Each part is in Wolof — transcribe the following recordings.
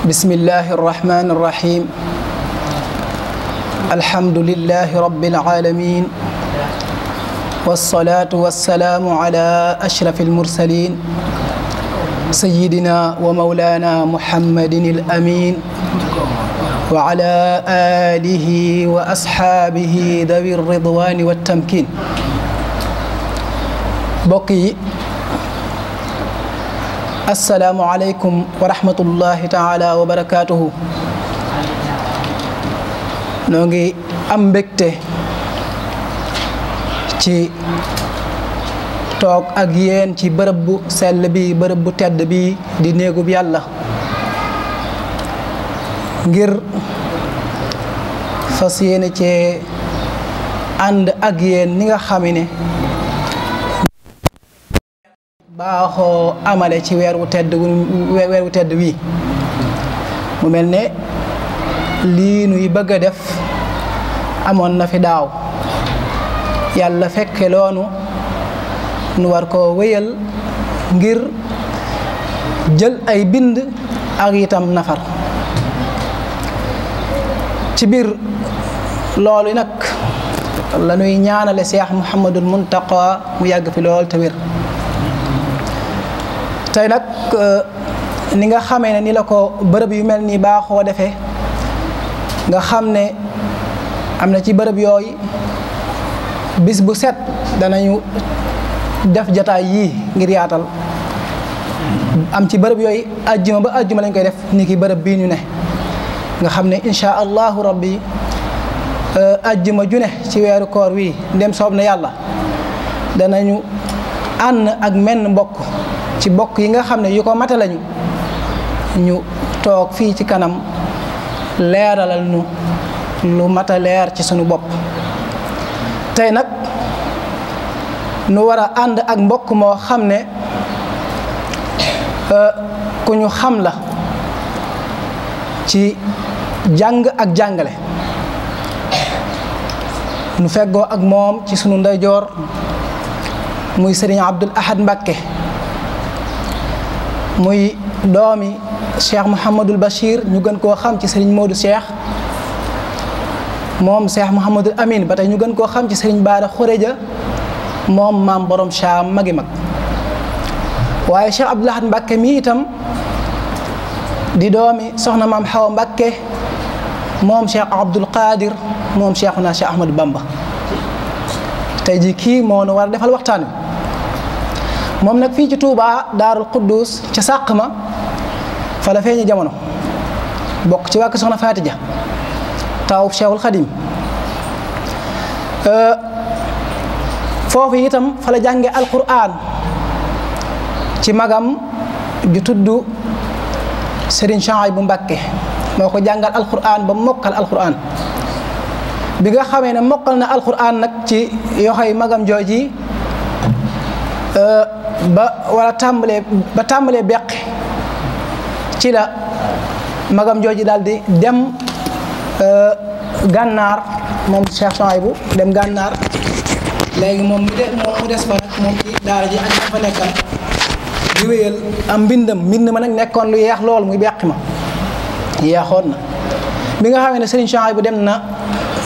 بسم الله الرحمن الرحيم الحمد لله رب العالمين والصلاة والسلام على أشرف المرسلين سيدنا ومولانا محمد الأمين وعلى آله وأصحابه ذوي الرضوان والتمكين بقي السلام عليكم ورحمة الله تعالى وبركاته نوغي am mbégte ci toog ak yéen ci bërëb bu sell bi bërëb bu tedd bi di néegub yàlla ngir fas yéene cee ànd ak yéen ni nga xam ne baaxoo amale ci weer wu tedd wi mu mel ne lii nuy bëgg a def amoon na fi daaw yàlla fekke loonu nu war koo wéyal ngir jël ay bind ak itam nafar ci biir loolu nag la nuy ñaanale Cheikh Mouhamadul Muntaqa mu yàgg fi lool te wér tey nag ni nga xamee ne ni la ko bërëb yu mel nii baaxoo defee nga xam ne am na ci bërëb yooyu bis bu set danañu def jataay yii ngir yaatal am ci bërëb yooyu ajjuma ba ajjuma lañ koy def ni ki bërëb bii ñu ne nga xam ne insha allahu rabbi ajjuma ju ne ci weeru koor wi ndem soob na yàlla danañu ànd ak menn mbokk ci bokk yi nga xam ne yu ko mate lañu ñu toog fii ci kanam leeralal nu lu mata leer ci sunu bopp tey nag nu war a ànd ak mbokk moo xam ne ku ñu xam la ci jàng ak jàngale nu feggoo ak moom ci sunu ndeyjoor muy Serigne Abdoul Ahad Mbacké muy doomi Cheikh Mouhamadul Bachir ñu gën koo xam ci Serigne Modou Cheikh moom Cheikh Mouhamadul Amin ba tey ñu gën koo xam ci Serigne Bara Khourédia moom maam borom Cham magi mag waaye Cheikh Abdoul Ahad Mbacké mi itam di doomi soxna maam Xawa Mbacké moom Cheikh Abdoul Qadir moom Cheikhuna Cheikh Ahmadou Bamba tey ji kii moo nu war a defal waxtaan wi moom nag fii ci Touba Daarul Quddus ca sàq ma fa la feeñi jamono bokk ci wàkk soxna Fatija taw Cheikhul Khadim foofu itam fa la jànge alquran ci magam ju tudd Serigne Chouaïbou Mbacké moo ko jàngal alquran ba mokkal alquran bi nga xamee ne mokkal na alquran nag ci yoxoy magam jooji ba wala tàmbalee beqi ci la magam jooji daal di dem gànnaar moom Cheikh Chouaïbou dem gànnaar léegi moom mu des fa nag moom ci daara ji ak dafa nekkal di wéyal am mbind ma nag nekkoon lu yeex lool muy beqi ma yeexoon na bi nga xamee ne Serigne Chouaïbou dem na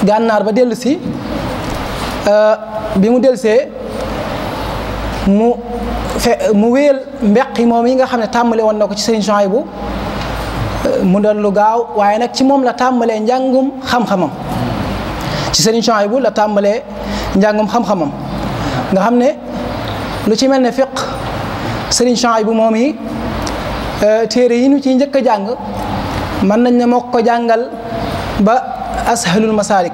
gànnaar ba dellu si bi mu dellusee mu wéyal mbeqi moom yi nga xam ne tàmbale woon na ko ci Serigne Chouaïbou mu doon lu gaaw waaye nag ci moom la tàmbalee njàngum xam-xamam ci Serigne Chouaïbou la tàmbalee njàngum xam-xamam nga xam ne lu ci mel ne fiq Serigne Chouaïbou moom yi téere yi ñu ciy njëkk a jàng mën nañ ne moo ko jàngal ba ashalul masalik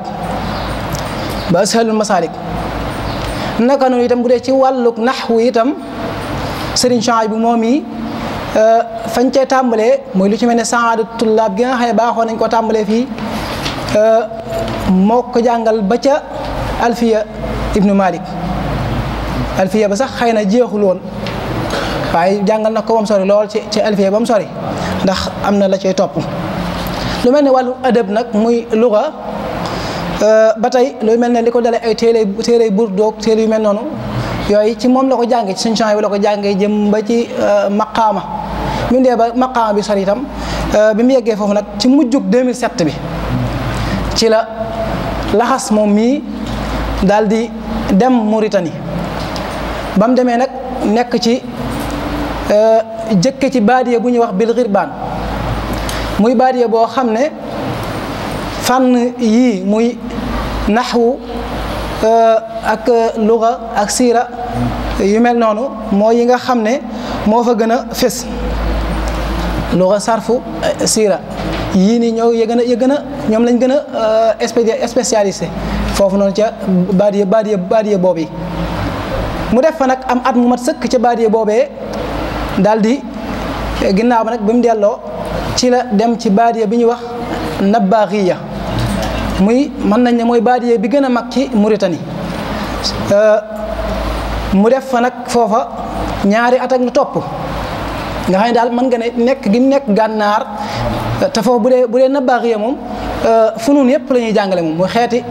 naka noonu itam bu dee ci wàlluk naxwu itam Serigne Chouaïbou moom yi fañ cee tàmbalee mooy lu ci mel ne saadatu tullaab gi nga xam ne baaxoo nañ ko tàmbalee fii moo ko jàngal ba ca alfiya ibnu malik alfiya ba sax xëy na jeexul woon waaye jàngal na ko ba mu sori lool ci alfiya ba mu sori ndax am na la cay topp lu mel ne wàllu adab nag muy luga ba tey lu mel ne li ko dalee ay téere burdoog téere yu mel noonu yooyu ci moom la ko jàngee ci suñu champs yi la ko jàngee jëm ba ci maqaama bi mu dee ba maqaama bi sori itam bi mu yeggee foofu nag ci mujjug 2007 bi ci la laxas moom mii daal di dem Mauritanie ba mu demee nag nekk ci jëkke ci baadiya bu ñuy wax bil Xirbaan muy baadiya boo xam ne fànn yii muy naxwu ak luga ak siira yu mel noonu moo yi nga xam ne moo fa gën a fés luga sarfu siira yii nii ñoo gën a ñoom lañ gën a spécialisé foofu noonu ca baadiya boobu yi mu def fa nag am at mu mat sëkk ca baadiya boobee daal di ginnaaw ba nag bi mu delloo ci la dem ci baadiya bi ñuy wax Nabbaaxiya muy mën nañ ne mooy baadiya bi gën a mag ci Mauritanie mu def fa nag foofa ñaari at ak lu topp nga xam ne daal mën nga ne nekk gi mu nekk gànnaar te foofu bu dee Nabbaaxiya moom funuun yëpp la ñuy jàngale moom mooy xeeti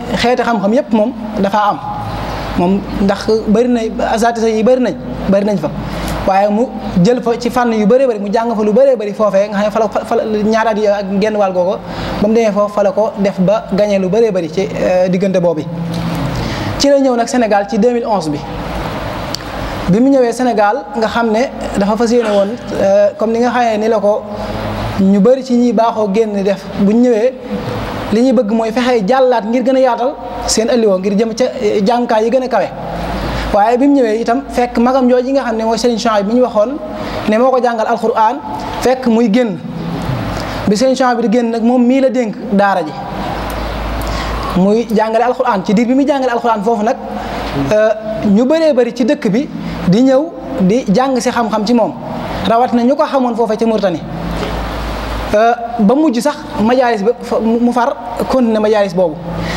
xam-xam yëpp moom dafa am moom ndax bëri na asatisa yi bëri nañ fa waaye mu jël fa ci fànn yu bëree bëri mu jàng fa lu bëree bëri foofee nga xam ne fa la ñaari at yi ak genn wàll googu ba mu demee foofu fa la ko def ba gagné lu bëree bëri ci diggante boobu ci la ñëw nag Sénégal ci 2011 bi mu ñëwee Sénégal nga xam ne dafa fas yéene woon comme ni nga xamee ni la ko ñu bëri ci ñi baaxoo génn def bu ñu ñëwee li ñuy bëgg mooy fexe jàllaat ngir gën a yaatal seen ëlliwoo ngir jëm ca jàngukaay yi gën a kawe waaye bi mu ñëwee itam fekk magam jooju yi nga xam ne mooy Serigne Chouaib bi ñu waxoon ne moo ko jàngal alquran fekk muy génn bi Serigne Chouaib bi di génn nag moom mii la dénk daara ji muy jàngale alquran ci diir bi muy jàngale alquran foofu nag ñu bëree bëri ci dëkk bi di ñëw di jàng si xam-xam ci moom rawat na ñu ko xamoon foofee ci Mauritanie ba mujj sax majaalis ba mu far continuer majaalis boobu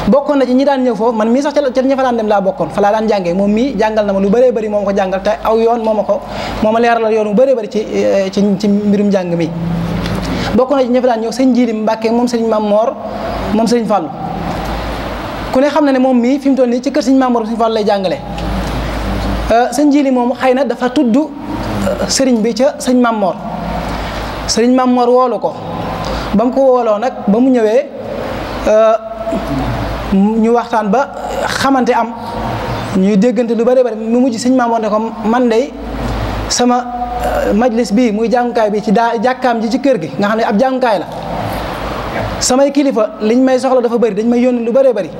bokkoon na ci ñi daan ñëw foofu man mii sax ca ña fa daan dem laa bokkoon fa laa daan jàngee moom mii jàngal na ma lu bëree bëri moo ma ko jàngal te aw yoon moo ma leeralal yoon bu bëree bëri ci mbirum njàng mi bokkoon na ci ña fa daan ñëw sëñ Jiili Mbàkke moom sëñ Mam Moor moom sëñ Fàllu ku ne xam na ne moom mii fi mu toll nii ci kër sëñ Mam Moor sëñ Fàllu lay jàngale sëñ Jiili moom xëy na dafa tudd sëriñ bi ca sëñ Mam Moor sëriñ Mam Moor woolu ko ba mu ko wooloo nag ba mu ñëwee ñu waxtaan ba xamante am ñuy déggante lu bari bari mu mujj sëñ Mam Moor ne ko man de sama majlis bii muy jàngukaay bi ci jàkkaam ji ci kër gi nga xam ne ab jàngukaay la samay kilifa liñ may soxla dafa bëri dañ may yónni lu bëree bëri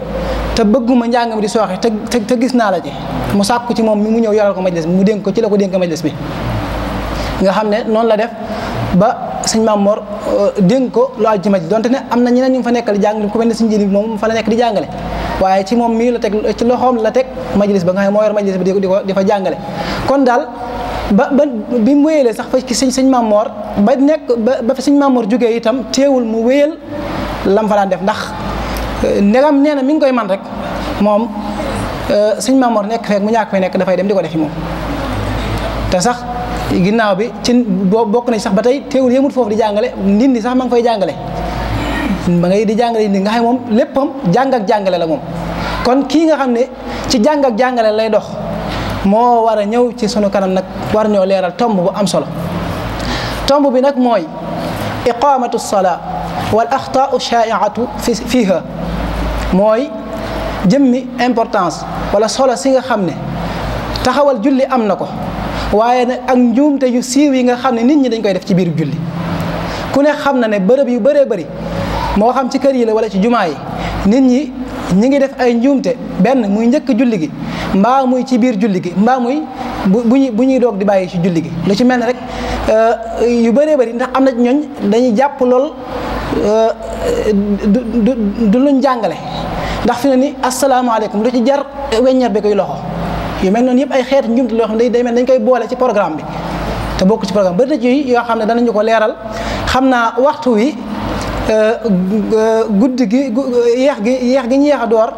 te bëgguma njàng mi di sooxe te gis naa la ci mu sàkku ci moom mi mu ñëw yoral ko majlis bi mu dénk ko ci la ko dénk majlis bi nga xam ne noonu la def ba sëñ Mam Moor dénk ko lu aju ci majlis donte ne am na ñeneen ñu fa nekkal di jàng ku mel ne sëñ Jiili moom fa la nekk di jàngale waaye ci moom mii la teg ci loxoom la teg majlis ba nga xam ne moo yor majlis bi di fa jàngale kon daal ba bi mu wéyalee sax fa sëñ Mam Moor ba fa sëñ Mam Moor jógee itam teewul mu wéyal lam fa daan def ndax ndegam nee na mi ngi koy man rek moom sëñ Mam Moor nekk feek mu ñàkk fee nekk dafay dem di ko defi moom te sax ginnaaw bi ci bokk nañ sax ba tey teewul yëmut foofu di jàngale ndindi sax ma ngi fay jàngale ba ngay di jàngale ndindi nga xam moom léppam jàng ak jàngale la moom kon kii nga xam ne ci jàng ak jàngale lay dox moo war a ñëw ci sunu kanam nag war ñoo leeral tomb bu am solo tomb bi nag mooy iqamatu salaa wal axtaau shaa'iatu fiiha mooy jëmmi importance wala solo si nga xam ne taxawal julli am na ko waaye nag ak njuumte yu siiw yi nga xam ne nit ñi dañ koy def ci biir julli ku ne xam na ne bërëb yu bëree bëri moo xam ci kër yi la wala ci jumaa yi nit ñi ngi def ay njuumte benn muy njëkk julli gi mbaa muy ci biir julli gi mbaa muy bu ñuy doog di bàyyi ci julli gi lu ci mel ne rek yu bëree bëri ndax am na ñooñ dañuy jàpp lool du luñ jàngale ndax fi ne ni asalaamaaleykum lu ci jar weññar bi koy loxo yu mel noonu yëpp ay xeet njumte loo xam ne day mel dañ koy boole ci programme bi te bokk ci programme bëri na ci yoo xam ne danañu ko leeral xam naa waxtu wi guddi gi yeex gi ñu yeex a door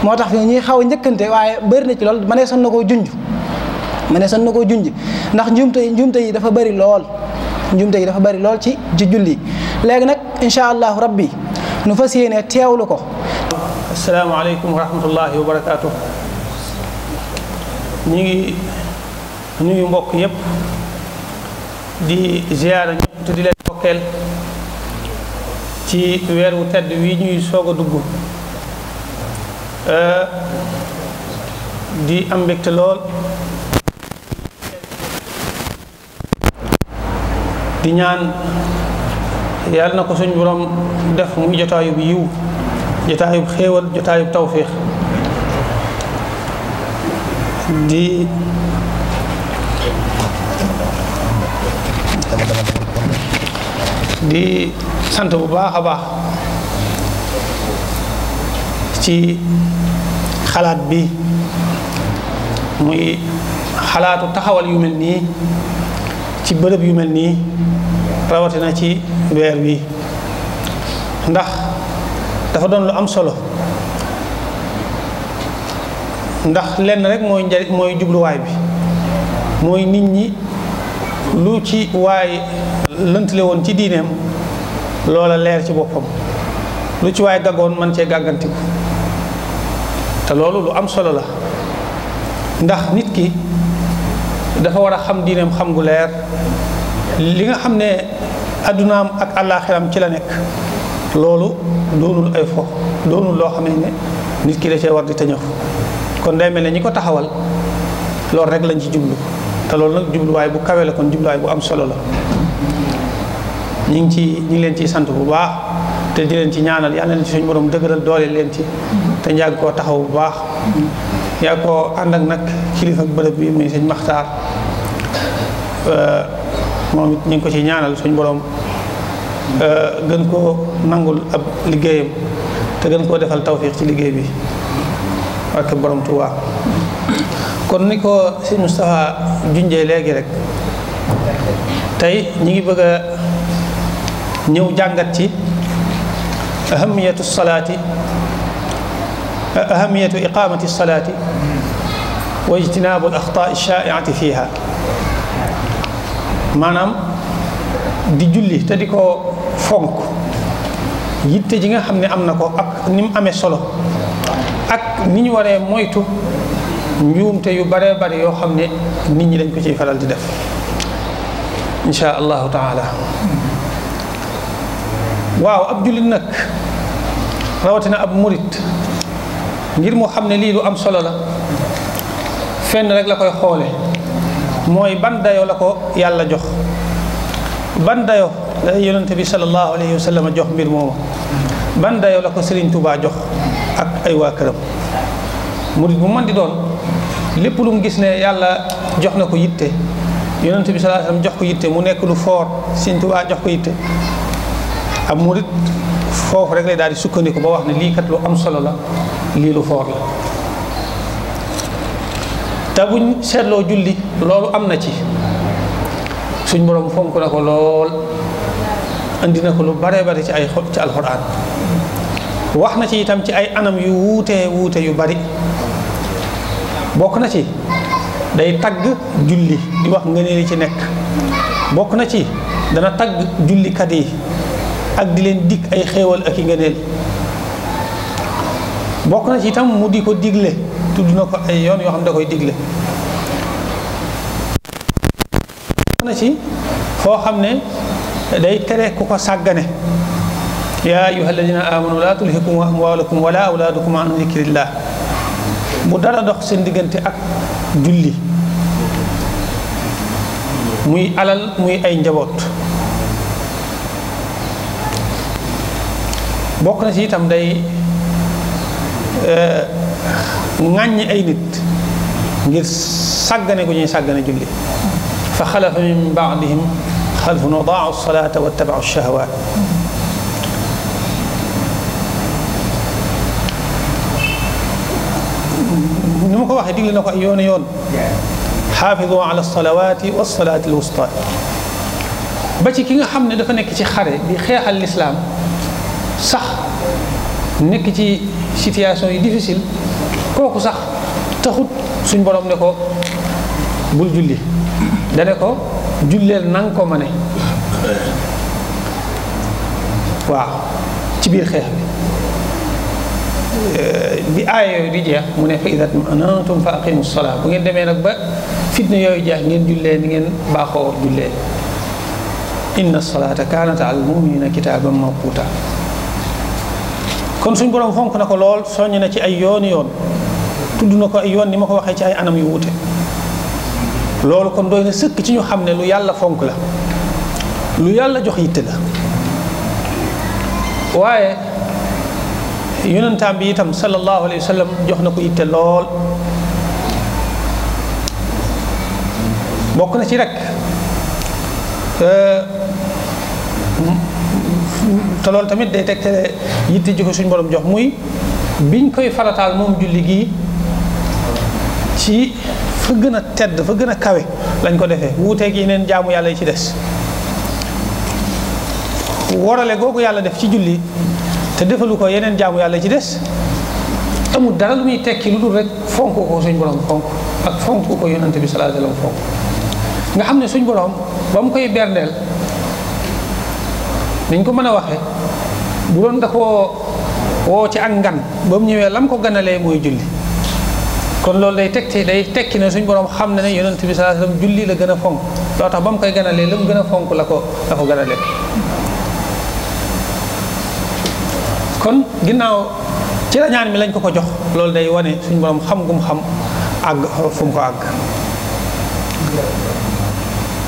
moo tax fi ñuy xaw a njëkkante waaye bëri na ci lool ma ne son na koo junj ndax njumte yi dafa bëri lool ci julli léegi nag incha allahu rabbi nu fas yéene teewlu ko. asalaamaaleykum wa rahmatullahi wa barakaatu. ñi ngi nuyu mbokk yépp di ziyaara ñëpp te di leen bokkeel ci weer wu tedd wi ñuy soog a dugg di am mbégte lool di ñaan yàlla na ko suñ borom def muy jotaayub yiw, jotaayub xéewal, jotaayub tawfiix. di sant bu baax a baax ci xalaat bi, muy xalaatu taxawal yu mel nii ci bërëb yu mel nii, rawatina ci weer wi, ndax dafa doon lu am solo. ndax lenn rek mooy njariñ, mooy jubluwaay bi, mooy nit ñi lu ci waay lëntale woon ci diineem loola leer ci boppam, lu ci waay gàggoon man cee gàggantiku. te loolu lu am solo la, ndax nit ki dafa war a xam diineem xam gu leer. li nga xam ne addunaam ak àllaaxiram ci la nekk, loolu doonul ay fo, doonul loo xam ne nit ki da cee war di tëñëf. kon day mel ne ñi ko taxawal loolu rek lañ ci jublu, te loolu nag jubluwaay bu kawe la, kon jubluwaay bu am solo la. ñu ngi leen ciy sant bu baax, te di leen ci ñaanal yàlla leen ci suñu borom dëgëral doole leen ci, te njàgg koo taxaw bu baax. yaa ko ànd ak nag kilifa ak bërëb bi muy sëñ Maxtaar, moom it ñu ngi ko ci ñaanal suñu borom gën koo nangul ab liggéeyam, te gën koo defal tawfiix ci liggéey bi ak borom Tuubaa. kon ni ko sëñ Moustapha junjee léegi rek, tey ñi ngi bëgg a ñëw jàngat ci ahamiyatu salaati, ahamiyatu iqamati salaati wa ijtinaabu al axtaa shaa'iati fiiha. maanaam di julli te di ko fonk, yitte ji nga xam ne am na ko ak ni mu amee solo, ak ni ñu waree moytu njuumte yu bare bari yoo xam ne nit ñi dañ ko ciy faral di def insha allahu taala. waaw, ab jullit nag rawatina ab murit, ngir mu xam ne lii lu am solo la, fenn rek la koy xoole, mooy ban dayo la ko yàlla jox, ban dayo la yonente bi sallallahu alayhi wa sallam jox mbir moomu, ban dayo la ko Serigne Touba jox ak ay waa këram. murit bu mën di doon, lépp lu mu gis ne yàlla jox na ko yitte, yonente bi sallallahu alayhi wa sallam jox ko yitte, mu nekk lu foor, Serigne Touba jox ko yitte, ab murit foofu rek lay daal di sukkandiku ba wax ne lii kat lu am solo la, lii lu foor la. te buñ seetloo julli, loolu am na ci, suñ borom fonk na ko lool, andi na ko lu bare bari ci alxuraan, wax na ci itam ci ay anam yu wuute yu bari. bokk na ci day tagg julli, di wax ngëneel yi ci nekk. bokk na ci dana tagg jullikat yi ak di leen dig ay xéewal ak i ngëneel. bokk na ci itam mu di ko digle, tudd na ko ay yoon yoo xam ne da koy digle. bokk na ci foo xam ne day tere ku ko sàggane, yaa ayyuha alladina amanu laa tulhikum amwalukum wala awlaadukum an zikrillah. mu dara dox seen diggante ak julli, muy alal muy ay njaboot. bokk na ci itam day ŋàññi ay nit ngir sàggane gu ñuy sàggane julli. fa xalafa min baadihim xalfun adaau salata wattabau shahawaat. ni ma ko waxee digle na ko ay yooni yoon, xaafidu ala salawaati wa salaati alwusta. ba ci ki nga xam ne dafa nekk ci xare di xeexal lislaam sax, nekk ci situation yi difficile, kooku sax taxut suñ borom ne ko bul julli, dane ko julleel nang ko ma ne. waaw, ci biir xeex bi aaya yooyu di jeex mu ne fa idaa tma'annantum fa aqimu salaa. bu ngeen demee nag ba fitna yooyu jeex ngeen jullee ni ngeen baaxoo jullee. inna salaata kaanat alal mu'minina kitaaban mawquuta. kon suñ borom fonk na ko lool soññ na ci ay yooni yoon tudd na ko ay yoon ni ma ko waxee ci ay anam yu wuute loolu kon doy na sëkk ci ñu xam ne lu yàlla fonk la lu yàlla jox yitte la waaye yonentaam bi itam sallallahu alayhi wa sallam jox na ko yitte lool bokk na ci rek te loolu tamit day tegtale yitte ji ko suñ borom jox muy biñ koy farataal moom julli gii ci fa gën a tedd fa gën a kawe lañ ko defee wuuteeg yeneen jaamu yàlla yi ci des warale googu yàlla def ci julli te defalu ko yeneen jaamu yàlla ci des amul dara lu muy tekki lu dul rek fonk ko suñ borom fonk ak fonk ko yonante bi sallallahu alayhi wa sallam fonk nga xam ne suñ borom ba mu koy berndeel niñ ko mën a waxee bu doon da koo woo ci ak ngan ba mu ñëwee lam ko ganalee mooy julli kon loolu day tekki ne suñ borom xam na ne yonante bi sallallahu alayhi wa sallam julli la gën a fonk loo tax ba mu koy ganalee la mu gën a fonk la ko ganalee kon ginnaaw ci rañaan mi lañ ko jox loolu day wane suñ borom xam gum xam àgg fu mu ko àgg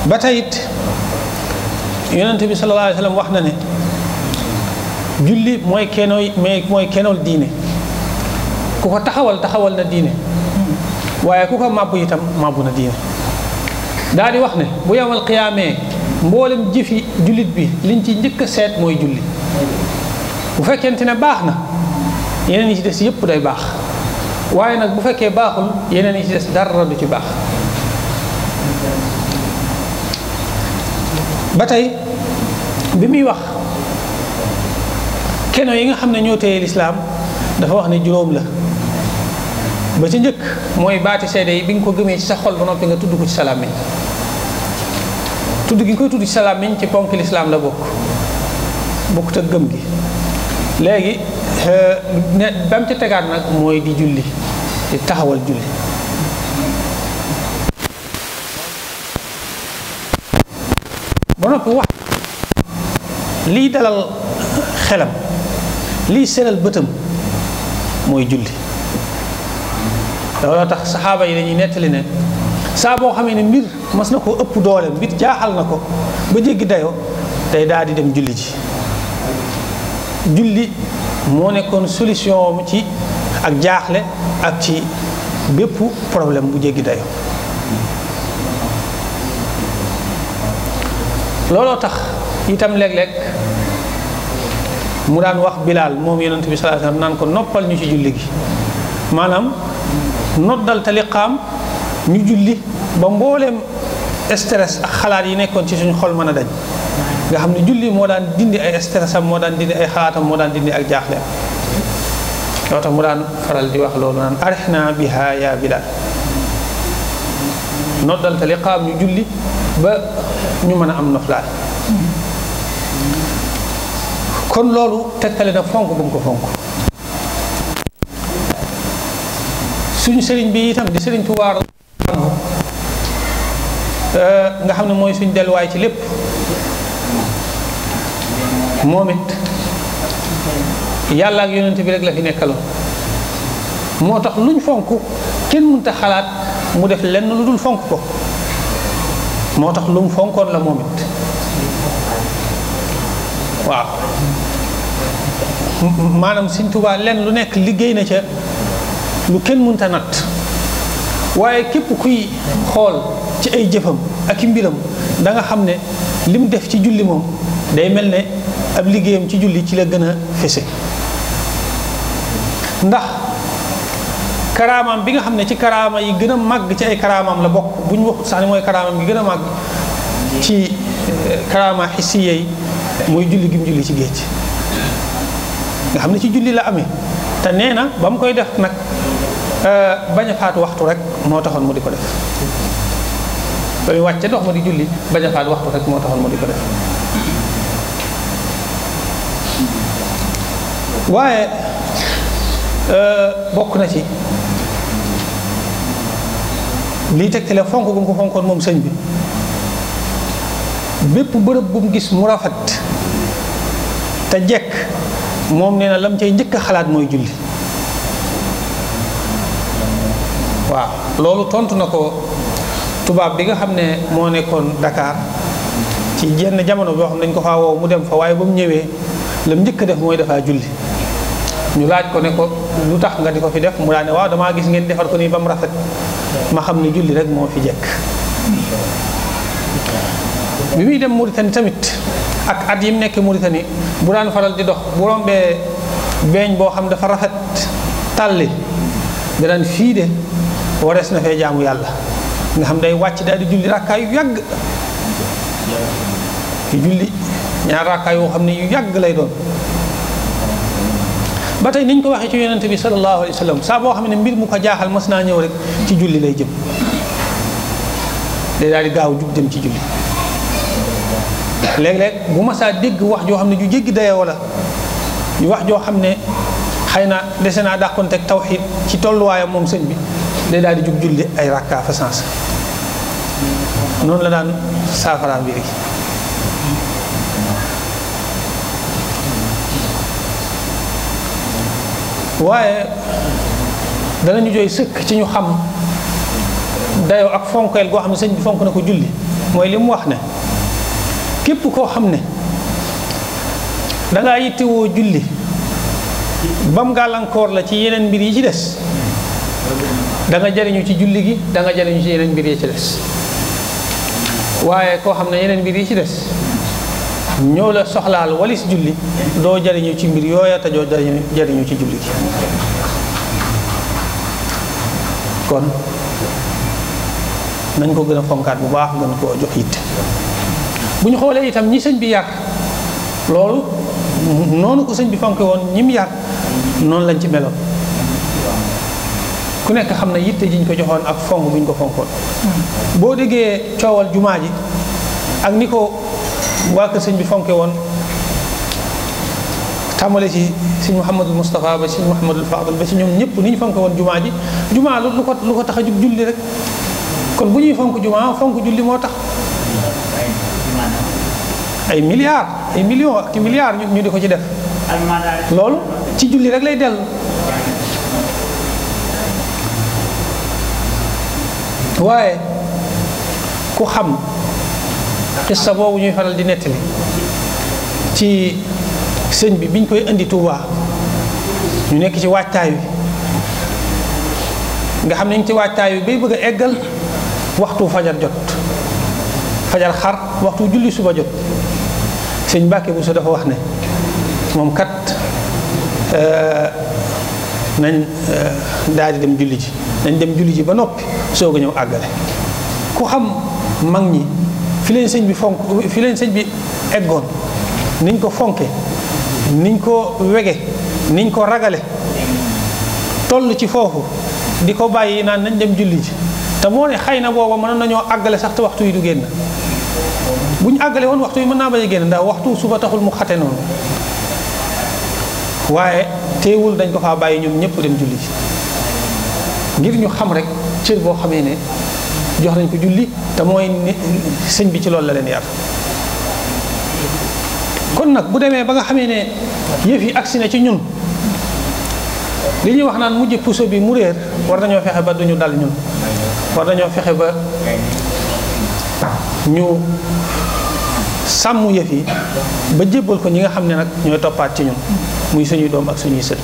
ba tey it yonent bi sallallahu alayhi wa sallam wax na ne julli mooy kenool diine ku ko taxawal na diine waaye ku ko màbbu itam màbbu na diine daal di wax ne bu yawmal qiyaamee mboolem jëfi jullit bi liñ ci njëkk a seet mooy julli bu fekkente ne baax na yeneen yi ci des yëpp day baax waaye nag bu fekkee baaxul yeneen yi ci des dara du ci baax ba tey bi muy wax keno yi nga xam ne ñoo téye lislaam dafa wax ne juróom la ba ci njëkk mooy baati seede yi bi nga ko gëmee ci sa xol ba noppi nga tudd ko ci sa làmmiñ tudd gi nga koy tudd ci sa làmmiñ ci ponk lislaam la bokkut ak gëm gi léegi ba mu ca tegaat nag mooy di julli di taxawal julli ba noppi wax liy dalal xelam liy seral bëtam mooy julli looloo tax saxaaba yi dañuy nettali ne saa boo xamee ne mbir mas na koo ëpp doole mbir jaaxal na ko ba jéggi dayoo day daal di dem julli ji julli moo nekkoon solution ci ak jaaxle ak ci bépp problème bu jéggi dayo looloo tax itam léeg-léeg mu daan wax Bilaal moom yonent bi sallallahu alayhi wasallam naan ko noppal ñu ci julli gi maanaam noddal te liqaam ñu julli ba mbooleem stress ak xalaat yi nekkoon ci suñu xol mën a dañ nga xam ne julli moo daan dindi ay stressam moo daan dindi ay xalaatam moo daan dindi ak jaaxleem loo tax mu daan faral di wax loolu naan arihna biha ya Bilaal noddal te liqaam ñu julli ba ñu mën a am noflaay kon loolu tegtale na fonk bu mu ko fonk suñu sëriñ bi itam di sëriñ Tuubaa nga xam ne mooy suñ delluwaay ci lépp moom it yàlla ak yonent bi rek la fi nekkaloon moo tax luñ fonk kenn mënta xalaat mu def lenn lu dul fonk ko moo tax lu mu fonkoon la moom it waaw maanaam Sëriñ Tuubaa lenn lu nekk liggéey na ca lu kenn mënta natt waaye képp kuy xool ci ay jëfam ak i mbiram da nga xam ne li mu def ci julli moom day mel ne ab liggéeyam ci julli ci la gën a fese ndax karaamaam bi nga xam ne ci karaama yi gën a màgg ci ay karaamaam la bokk bu ñu waxut sax ni mooy karaamaam gi gën a màgg ci karaama xisiye yi mooy julli gi mu julli ci géej nga xam ne ci julli la amee te nee na ba mu koy def nag bañ a faatu waxtu rek moo taxoon mu di ko def ba muy wàcce ndox ma di julli bañ a faatu waxtu rek moo taxoon mu di ko def waaye bokk na ci lii tegtale fonk gu mu ko fonkoon moom sëñ bi bépp bërëb bu mu gis mu rafet te jekk moom nee na lam cay njëkk a xalaat mooy julli. waaw loolu tontu na ko tubaab bi nga xam ne moo nekkoon Dakar ci jenn jamono boo xam ne dañ ko faa woo mu dem fa, waaye ba mu ñëwee lam njëkk a def mooy dafaa julli. ñu laaj ko ne ko lu tax nga di ko fi def, mu daal ne waaw damaa gis ngeen defar ko nii ba mu rafet, ma xam ne julli rek moo fi jekk. bi muy dem Mauritanie tamit ak at yi mu nekk Mauritanie bu daan faral di dox bu rombee beeñ boo xam dafa rafet tàlli da daan fii de warees na fee jaamu yàlla, nga xam day wàcc daal di julli rakkaa yu yàgg, di julli ñaar rakkaa yoo xam ne yu yàgg lay doon. ba tey niñ ko waxee ci yonente bi sallallahu alayhi wa sallam, saa boo xam ne mbir mu ko jaaxal mas naa ñëw rek ci julli lay jëm, day daal di gaaw jug dem ci julli. léeg-léeg bu masaa dégg wax joo xam ne ju jéggi dayoo la, wax joo xam ne xëy na dese naa dàqonteeg tawxiid ci tolluwaayam moom sëñ bi, day daal di jug julli ay rakka fa sens. noonu la daan saafaraa mbir yi. waaye danañu jooy sëkk ci ñu xam dayoo ak fonkeel goo xam ne sëñ bi fonk na ko julli, mooy li mu wax ne képp koo xam ne dangaa yittewoo julli bam gàllankoor la ci yeneen mbir yi ci des, da nga jariñu ci julli gi, da nga jariñu ci yeneen mbir yi ci des. waaye koo xam ne yeneen mbir yi ci des ñoo la soxlaal walis julli, doo jariñu ci mbir yooya te doo jariñu ci julli gi. kon nañ ko gën a fonkaat bu baax, gën koo jox yitte. bu ñu xoolee itam ñi sëñ bi yar, loolu noonu ko sëñ bi fonke woon ñi mu yar noonu lañ ci meloon. ku nekk xam na yitte jiñ ko joxoon ak fonk bu ñu ko fonkoon. boo déggee coowal jumaa ji ak ni ko waa kër sëñ bi fonke woon, tàmbale ci sëñ Mouhamadul Moustapha ba sëñ Mouhamadul Fadal ba ci ñoom ñëpp ni ñu fonke woon jumaa ji. jumaa lu ko tax a jug julli rek, kon bu ñuy fonk jumaa fonk julli moo tax. ay milliards ay millions ak milliards ñu di ko ci def, loolu ci julli rek lay dellu. waaye ku xam xissa boobu ñuy faral di nettali ci sëñ bi biñ koy indi Touba, ñu nekk ci waajtaay wi, nga xam ne ñu ci waajtaay wi bay bëgg a eggal waxtu fajar jot, fajar xar waxtu julli suba jot. sëñ Mbàkke Buso dafa wax ne moom kat nañ daal di dem julli ji, nañ dem julli ji ba noppi soog a ñëw àggale. ku xam mag ñi fi leen sëñ bi fonk, fi leen sëñ bi eggoon, niñ ko fonke, niñ ko wege, niñ ko ragale, toll ci foofu di ko bàyyi naan nañ dem julli ji, te moo ne xëy na booba mën nañoo àggale sax te waxtu yi du génn. bu ñu àggale woon waxtu yi mën naa bañ a génn ndax waxtu suba taxul mu xate noonu, waaye teewul dañ ko faa bàyyi ñoom ñëpp dem julli ji, ngir ñu xam rek cër boo xamee ne jox nañ ko julli, te mooy sëñ bi ci loolu la leen yar. kon nag bu demee ba nga xamee ne yëf yi agsi na ci ñun, li ñuy wax naan mujj puso bi mu réer, war nañoo fexe ba duñu dal ñun, war nañoo fexe ba ñu sàmm yëf yi ba jébbal ko ñi nga xam ne nag ñooy toppaat ci ñun, muy suñuy doom ak suñuy sët,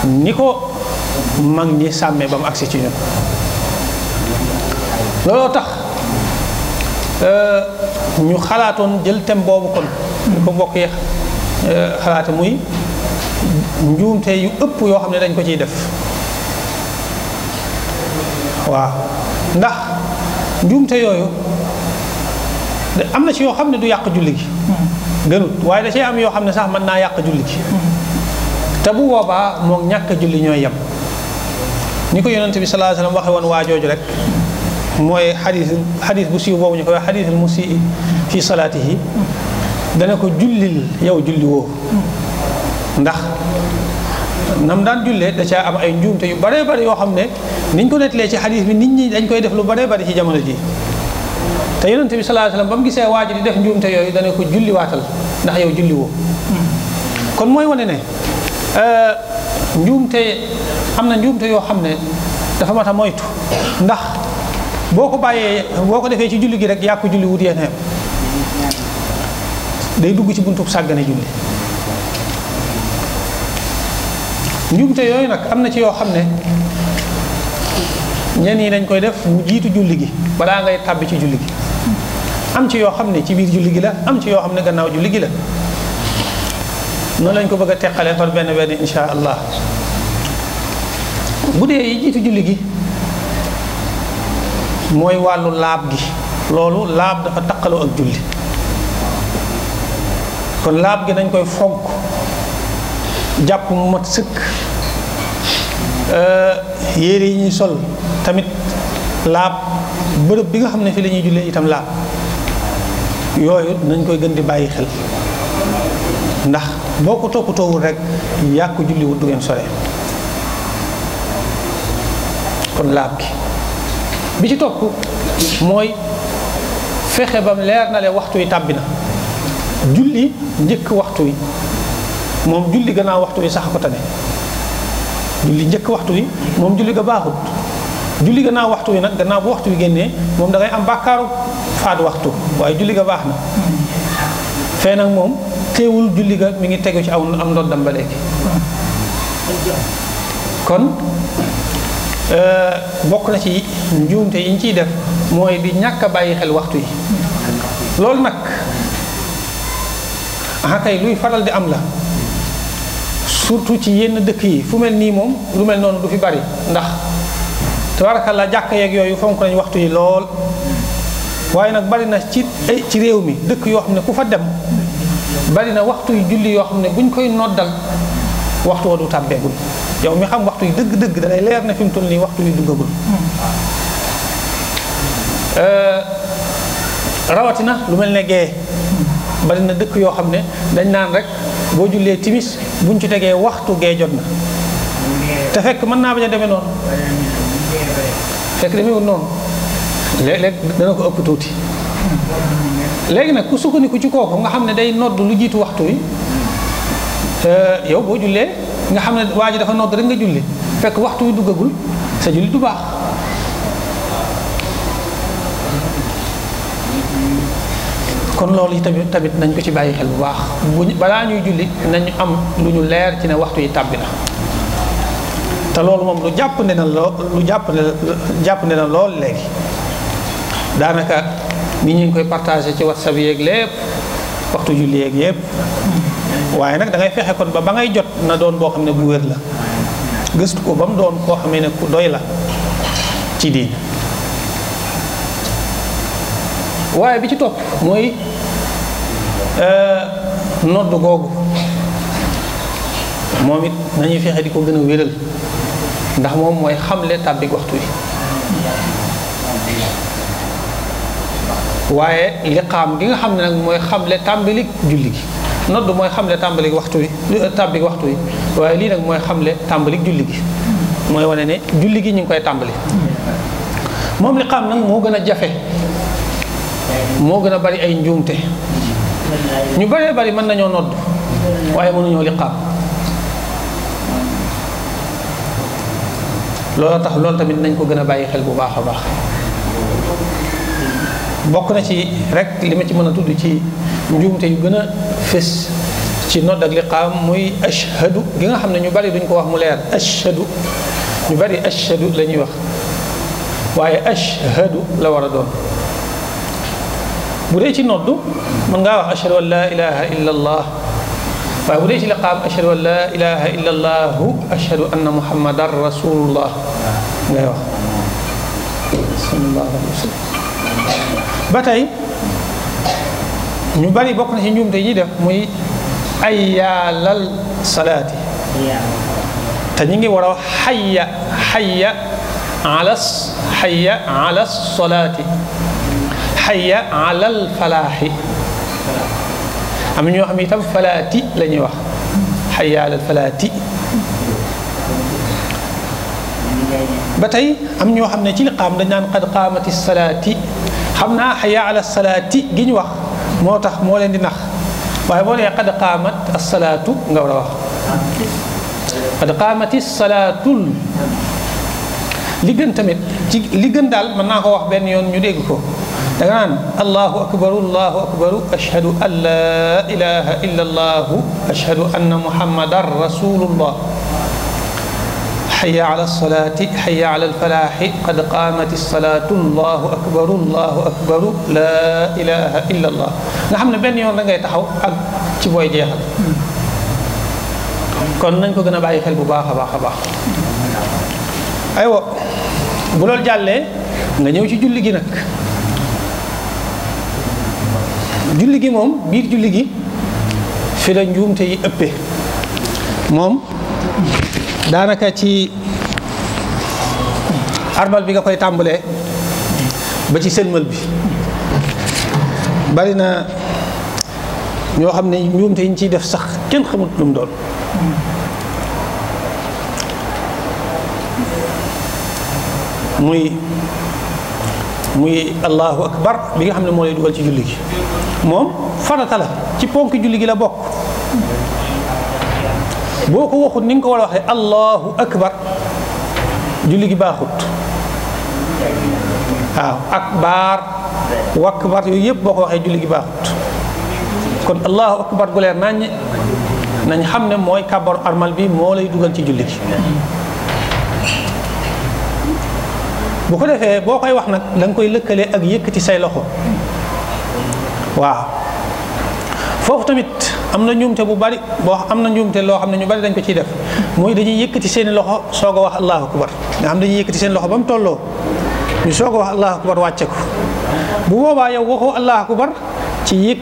ni ko mag ñi sàmmee ba mu agsi ci ñun. looloo tax ñu xalaatoon jël thème boobu kon ñu ko bokk xalaate muy njuumte yu ëpp yoo xam ne dañ ko ciy def. waaw ndax njuumte yooyu am na ci yoo xam ne du yàq julli gi gënut, waaye da cee am yoo xam ne sax mën naa yàq julli gi, te bu boobaa moom ñàkk julli ñooy yem. ni ko yonent bi sallallahu alayhi wasallam waxe woon waa jooju rek, mooy xadis bu siiw boobu ñu koy wax xadisul musii fi salaatihi, dana ko jullil yow julli woo, ndax nam daan jullee da caa am ay njuumte yu bare bari yoo xam ne niñ ko nettalee ci xadis bi nit ñi dañ koy def lu bare bari ci jamono ji. te yonent bi sallallahu alayhi wasallam ba mu gisee waa ji di def njuumte yooyu dana ko julli waatal ndax yow julli woo. kon mooy wane ne njuumte am na njuumte yoo xam ne dafa mat a moytu, ndax boo ko bàyyee boo ko defee ci julli gi rek yàqu julli wut yéen day dugg ci buntub sàggane julli. njuumte yooyu nag am na ci yoo xam ne ñenn yi dañ koy def mu jiitu julli gi balaa ngay tàbbi ci julli gi, am ci yoo xam ne ci biir julli gi la, am ci yoo xam ne gannaaw julli gi la. noonu lañ ko bëgg a teqalee par benn benn insha allah. bu dee yi jiitu julli gi mooy wàllu laab gi, loolu laab dafa taqaloo ak julli, kon laab gi dañ koy fonk, jàpp mu mat sëkk, yére yi ñuy sol tamit laab, bërëb bi nga xam ne fi la ñuy jullee itam laab. yooyu nañ koy gën di bàyyi xel, ndax boo ko toppatoowul rek yàqu julli wut du ngeen sore. kon laab gi bi ci topp mooy fexe bam leer na le waxtu yi tàbbi na. julli njëkk waxtu wi moom julli gannaaw waxtu wi sax ko tane. julli njëkk waxtu wi moom julli ga baaxut. julli gannaaw waxtu wi nag gannaaw bu waxtu wi génnee moom da ngay am bàkkaaru faat waxtu, waaye julli ga baax na. fee nag moom teewul julli ga mi ngi tegu ci am ndoddam ba léegi. kon bokk na ci njuumte yi ñu ciy def mooy di ñàkk a bàyyi xel waxtu yi. loolu nag kay luy faral di am la, surtout ci yenn dëkk yi fu mel nii moom lu mel noonu du fi bari, ndax tabarakallah jàkka yeeg yooyu fonk nañ waxtu yi lool. waaye nag bari na ci réew mi dëkk yoo xam ne ku fa dem bari na waxtu yu julli yoo xam ne buñ koy noddal waxtu wa du tàbbeegul. yow mi xam waxtu yi dëgg-dëgg dalay leer na fi mu toll nii waxtu yi duggagul. rawatina lu mel ne gee bari na dëkk yoo xam ne dañ naan rek boo jullee timis buñ ci tegee waxtu gee jot na, te fekk mën naa bañ a demee noonu. fekk demeewul noonu, léeg-léeg dana ko ëpp tuuti. léegi nag ku sukkandiku ci kooku nga xam ne day nodd lu jiitu waxtu wi, yow boo jullee nga xam ne waa ji dafa nodd rek nga julli fekk waxtu wi duggagul, sa julli du baax. kon loolu yi tamit nañ ko ci bàyyi xel bu baax. balaa ñuy julli nañu am lu ñu leer ci ne waxtu yi tàbbi na. te loolu moom lu jàpp ne na lool léegi daanaka nit ñi ngi koy partagé ci WhatsApp yeeg lépp, waxtu julli yeeg yépp. waaye nag da ngay fexe kon ba ngay jot na doon boo xam ne bu wér la, gëstu ko ba mu doon koo xamee ne ku doy la ci diin. waaye bi ci topp mooy nodd googu moom it nañuy fexe di ko gën a wéral, ndax moom mooy xamle tàbbik waxtu wi. waaye liqaam gi nga xam ne nag mooy xamle tàmbalik julli gi. nodd mooy xamle tàmbalik waxtu wi tàbbik waxtu wi, waaye lii nag mooy xamle tàmbalik julli gi, mooy wane ne julli gi ñu ngi koy tàmbali. moom liqaam nag moo gën a jafe, moo gën a bari ay njuumte. ñu baree bari mën nañoo nodd waaye mënuñoo liqaam. loolu tax loolu tamit nañ ko gën a bàyyi xel bu baax a baax. bokk na ci rek li ma ci mën a tudd ci njuumte yu gën a fés ci nodd ak liqaam muy ashhadu gi nga xam ne ñu bari duñ ko wax mu leer. ashhadu ñu bari ashhadu la ñuy wax, waaye ashhadu la war a doon. bu dee ci nodd mën ngaa wax ashhadu an laa ilaha illa allah, waaye bu dee ci liqaam ashhadu an laa ilaha illa allahu ashhadu anna muhammadan rasulullah ngay wax sallallahu alayhi wa sallam. ba tey ñu bari bokk na ci njuumte yi def muy ayyaalal salaati, te ñu ngi war a wax xayya ala salaati, xayya alal falaaxi. am na ñoo xam ne itam falaati la ñuy wax, xayya alal falaati. ba tey am ñoo xam ne ci liqaam dañ naan qad qaamati salaati. xam naa xayya ala salaati gi ñu wax moo tax moo leen di nax, waaye boo nee qad qaamat as-salaatu nga war a wax qad qaamati as-salaatul. li gën tamit ci li gën daal mën naa ko wax benn yoon ñu dégg ko da nga naan allahu akbaru ashhadu an la ilaha illa allahu ashhadu anna muhammadan rasulullah hayya ala salaati hayya ala alfalaaxi qad qaamati salaatu allahu akbaru la ilaha illa allah nga xam ne benn yoon da ngay taxaw ak ci booy jeexal kon nañ ko gën a bàyyi xel bu baax a baax a baax. aywa bu loolu jàllee nga ñëw ci julli gi nag julli gi moom biir julli gi fi la njuumte yi ëppee moom daanaka ci armal bi nga koy tàmbalee ba ci sëlmal bi bari na ñoo xam ne njuumte yi ñu ciy def sax kenn xamut lu mu doon. muy allahu akbar bi nga xam ne moo lay dugal ci julli gi moom farata la ci ponk julli gi la bokk boo ko waxut ni nga ko war a waxee allahu akbar julli gi baaxut waaw akbar wakbar yooyu yëpp boo ko waxee julli gi baaxut kon allahu akbar bu leer nañ xam ne mooy kàbbaru armal bi moo lay dugal ci julli gi bu ko defee boo koy wax nag da nga koy lëkkale ak yëkkati say loxo waaw foofu tamit am na njuumte bu bari am na njuumte loo xam ne ñu bari dañ ko ciy def mooy dañuy yëkkati seeni loxo soog a wax allahu akbar nga xam dañuy yëkkati seen loxo ba mu tolloo ñu soog a wax allahu akbar wàcce ko bu boobaa yow waxoo allahu akbar ci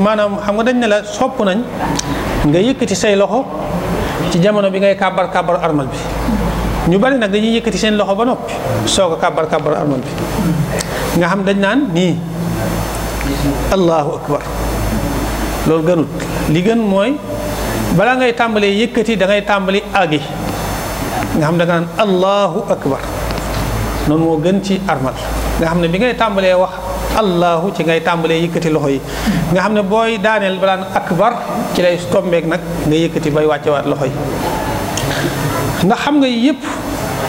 maanaam xam nga dañ ne la sopp nañ nga yëkkati say loxo ci jamono bi ngay kàbbar armal bi ñu bari nag dañuy yëkkati seen loxo ba noppi soog a kàbbar armal bi nga xam dañ naan nii allahu akbar loolu gënut li gën mooy bala ngay tàmbalee yëkkati da ngay tàmbali agi nga xam da nga naan allahu akbar noonu moo gën ci armal nga xam ne bi ngay tàmbalee wax allahu ci ngay tàmbalee yëkkati loxo yi nga xam ne booy daaneel balaan akbar ci lay tombeek nag nga yëkkati bay wàccewaat loxo yi ndax xam nga yëpp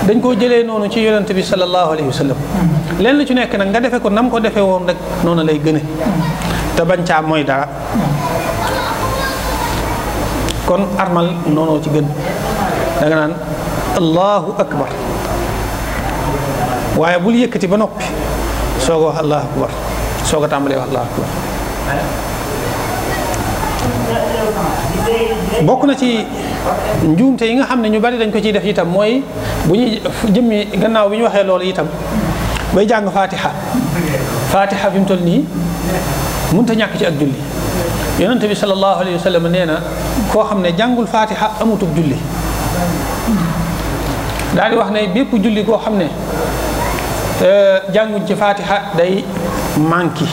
dañ koo jëlee noonu ci yonente bi sallallahu alayhi wa sallam leen lu ci nekk nag nga defe ko nam ko defee woon rek noonu lay gëne te bañ caa mooy dara kon armal noonoo ci gën da nga naan allahu akbar waaye bul yëkkati ba noppi soog a wax allahu akbar soog a tàmbalee wax allahu akbar bokk na ci njuumte yi nga xam ne ñu bari dañ ko ciy def itam mooy bu ñuy jëmmi gannaaw bi ñu waxee loolu itam bay jàng fatiha fi mu toll nii mënut a ñàkk ci ak julli yonente bi sallallahu alayhi wa sallam nee na koo xam ne jàngul fatiha amutub julli daal di wax ne bépp julli koo xam ne jànguñ ci fatiha day manqué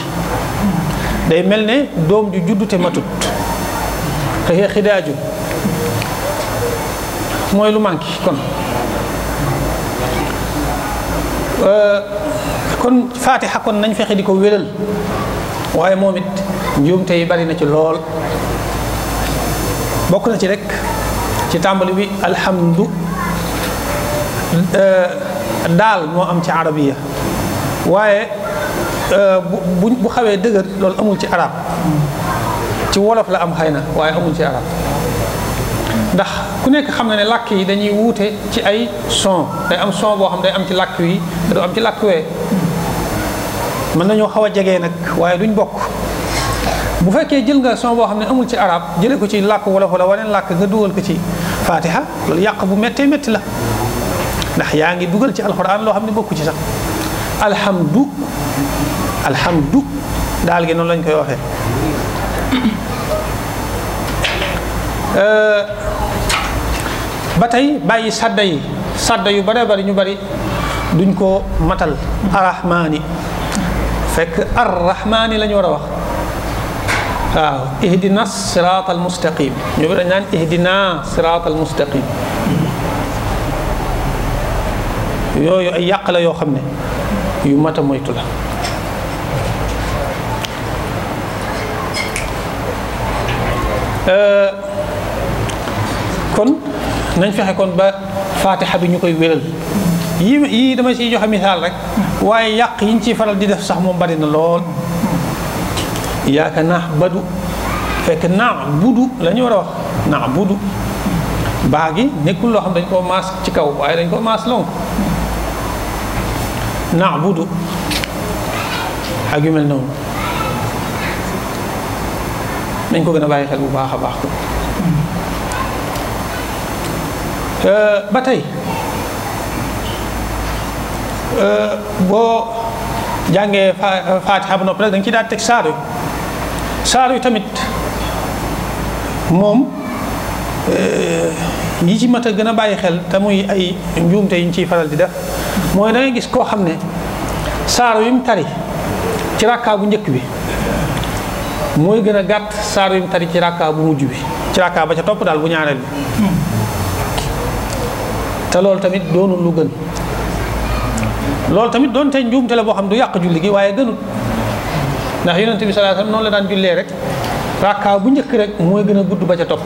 day mel ne doom ju juddu te matut te xidaaju mooy lu manqué kon fatiha kon nañ fexe di ko wéral waaye moom it njuumte yi bari na ci lool bokk na ci rek ci tàmbali bi alhamdu daal moo am ci arabiya waaye bu xawee dëgër loolu amul ci arab ci wolof la am xëy na waaye amul ci arab ndax ku nekk xam na ne làkk yi dañuy wuute ci ay son day am son boo xam day am ci làkk wi te du am ci làkk wee mën nañoo xaw a jege nag waaye duñ bokk bu fekkee jël nga son boo xam ne amul ci arab jële ko ci làkk wolof wala waneen làkk nga dugal ko ci fatiha loolu yàq bu méttee métti la ndax yaa ngi dugal ci alxuraan loo xam ne bokku ci sax alhamdu daal gi noonu lañ koy waxee ba tey bàyyi sadda yu bare bari ñu bari duñ ko matal arrahmaani fekk arrahmaani la ñu war a wax waaw ihdina siraat al mustaqim ñu bari dañ naan ihdina siraat al mustaqim yooyu ay yàq la yoo xam ne yu mat a moytu la kon nañ fexe kon ba fatiha bi ñu koy wéral yii dama ciy joxe misaal rek waaye yàq yiñ ciy faral di def sax moom bari na lool iyyaka na'budu fekk na'budu la ñu war a wax na'budu baa gi nekkul loo xam dañ koo maas ci kaw waaye dañ koo maas lonk na'budu ak yu mel noonu nañ ko gën a bàyyi xel bu baax a baax ko ba tey boo jàngee Faatiha ba noppi rek da nga ci daal teg saar yu tamit moom yi ci mat a gën a bàyyi xel te muy ay njuumte yi ñu ciy faral di def mooy da ngay gis koo xam ne saar yu mu tari ci rakkaa bu njëkk bi mooy gën a gàtt saar yu mu tari ci rakkaa bu mujj bi ci rakkaa ba ca topp daal bu ñaareel bi te loolu tamit doonul lu gën loolu tamit doon te njuumte la boo xam du yàq julli gi waaye gënut ndax yonent bi sallallahu alayhi wasallam noonu la daan jullee rek rakkaa bu njëkk rek mooy gën a gudd ba ca topp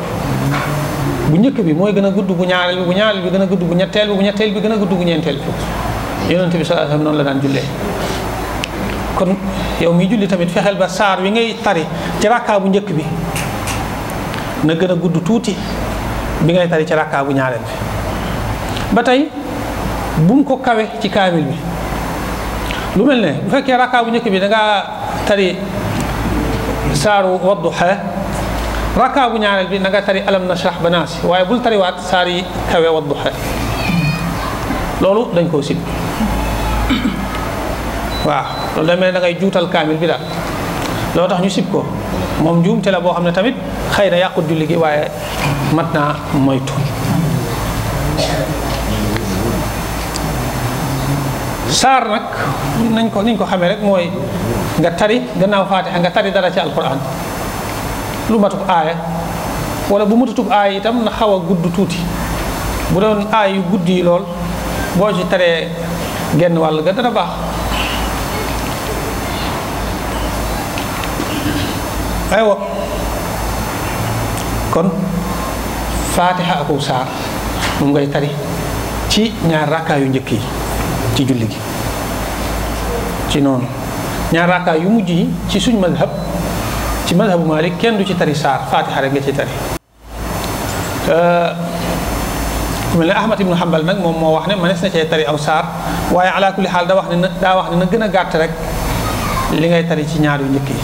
bu njëkk bi mooy gën a gudd bu ñaareel bi bu ñaareel bi gën a gudd bu ñetteel bi bu ñetteel bi gën a gudd bu ñeenteel bi yonent bi sallallahu alayhi wasallam noonu la daan jullee kon yow miy julli tamit fexeel ba saar wi ngay tari ci rakkaa bu njëkk bi na gën a gudd tuuti bi ngay tari ci rakkaa bu ñaareel bi ba tey bu mu ko kawe ci kaamil bi lu mel ne bu fekkee rakkaa bu njëkk bi da ngaa tari saaru Wadduha rakkaa bu ñaareel bi na nga tari alam nashrah ba naas waaye bul tariwaat saar yi kawe Wadduha loolu dañ koo sib waaw loolu da mel ne da ngay juutal kaamil bi daal loolu tax ñu sib ko moom njuumte la boo xam ne tamit xëy na yàqut julli gi waaye mat naa moytu saar nag niñ ko xamee rek mooy nga tari gannaaw Faatiha nga tari dara ci alquran lu matub aaya wala bu matutub aaya itam na xaw a gudd tuuti bu doon aaya yu gudd yi lool boo ci taree genn wàll ga dana baax aywa kon Faatiha ak saar moom ngay tari ci ñaar rakkaa yu njëkk yi ci julli gi ci noonu ñaar rakkaa yu mujj yi ci suñ madhab ci madhabu Malik kenn du ci tari saar Faatiha rek nga ci tari ku mel ne Ahmad ibnu Hanbal nag moom moo wax ne mënees na cee tari aw saar waaye ala kulli xaal daa wax ne na gën a gàtt rek li ngay tari ci ñaar yu njëkk yi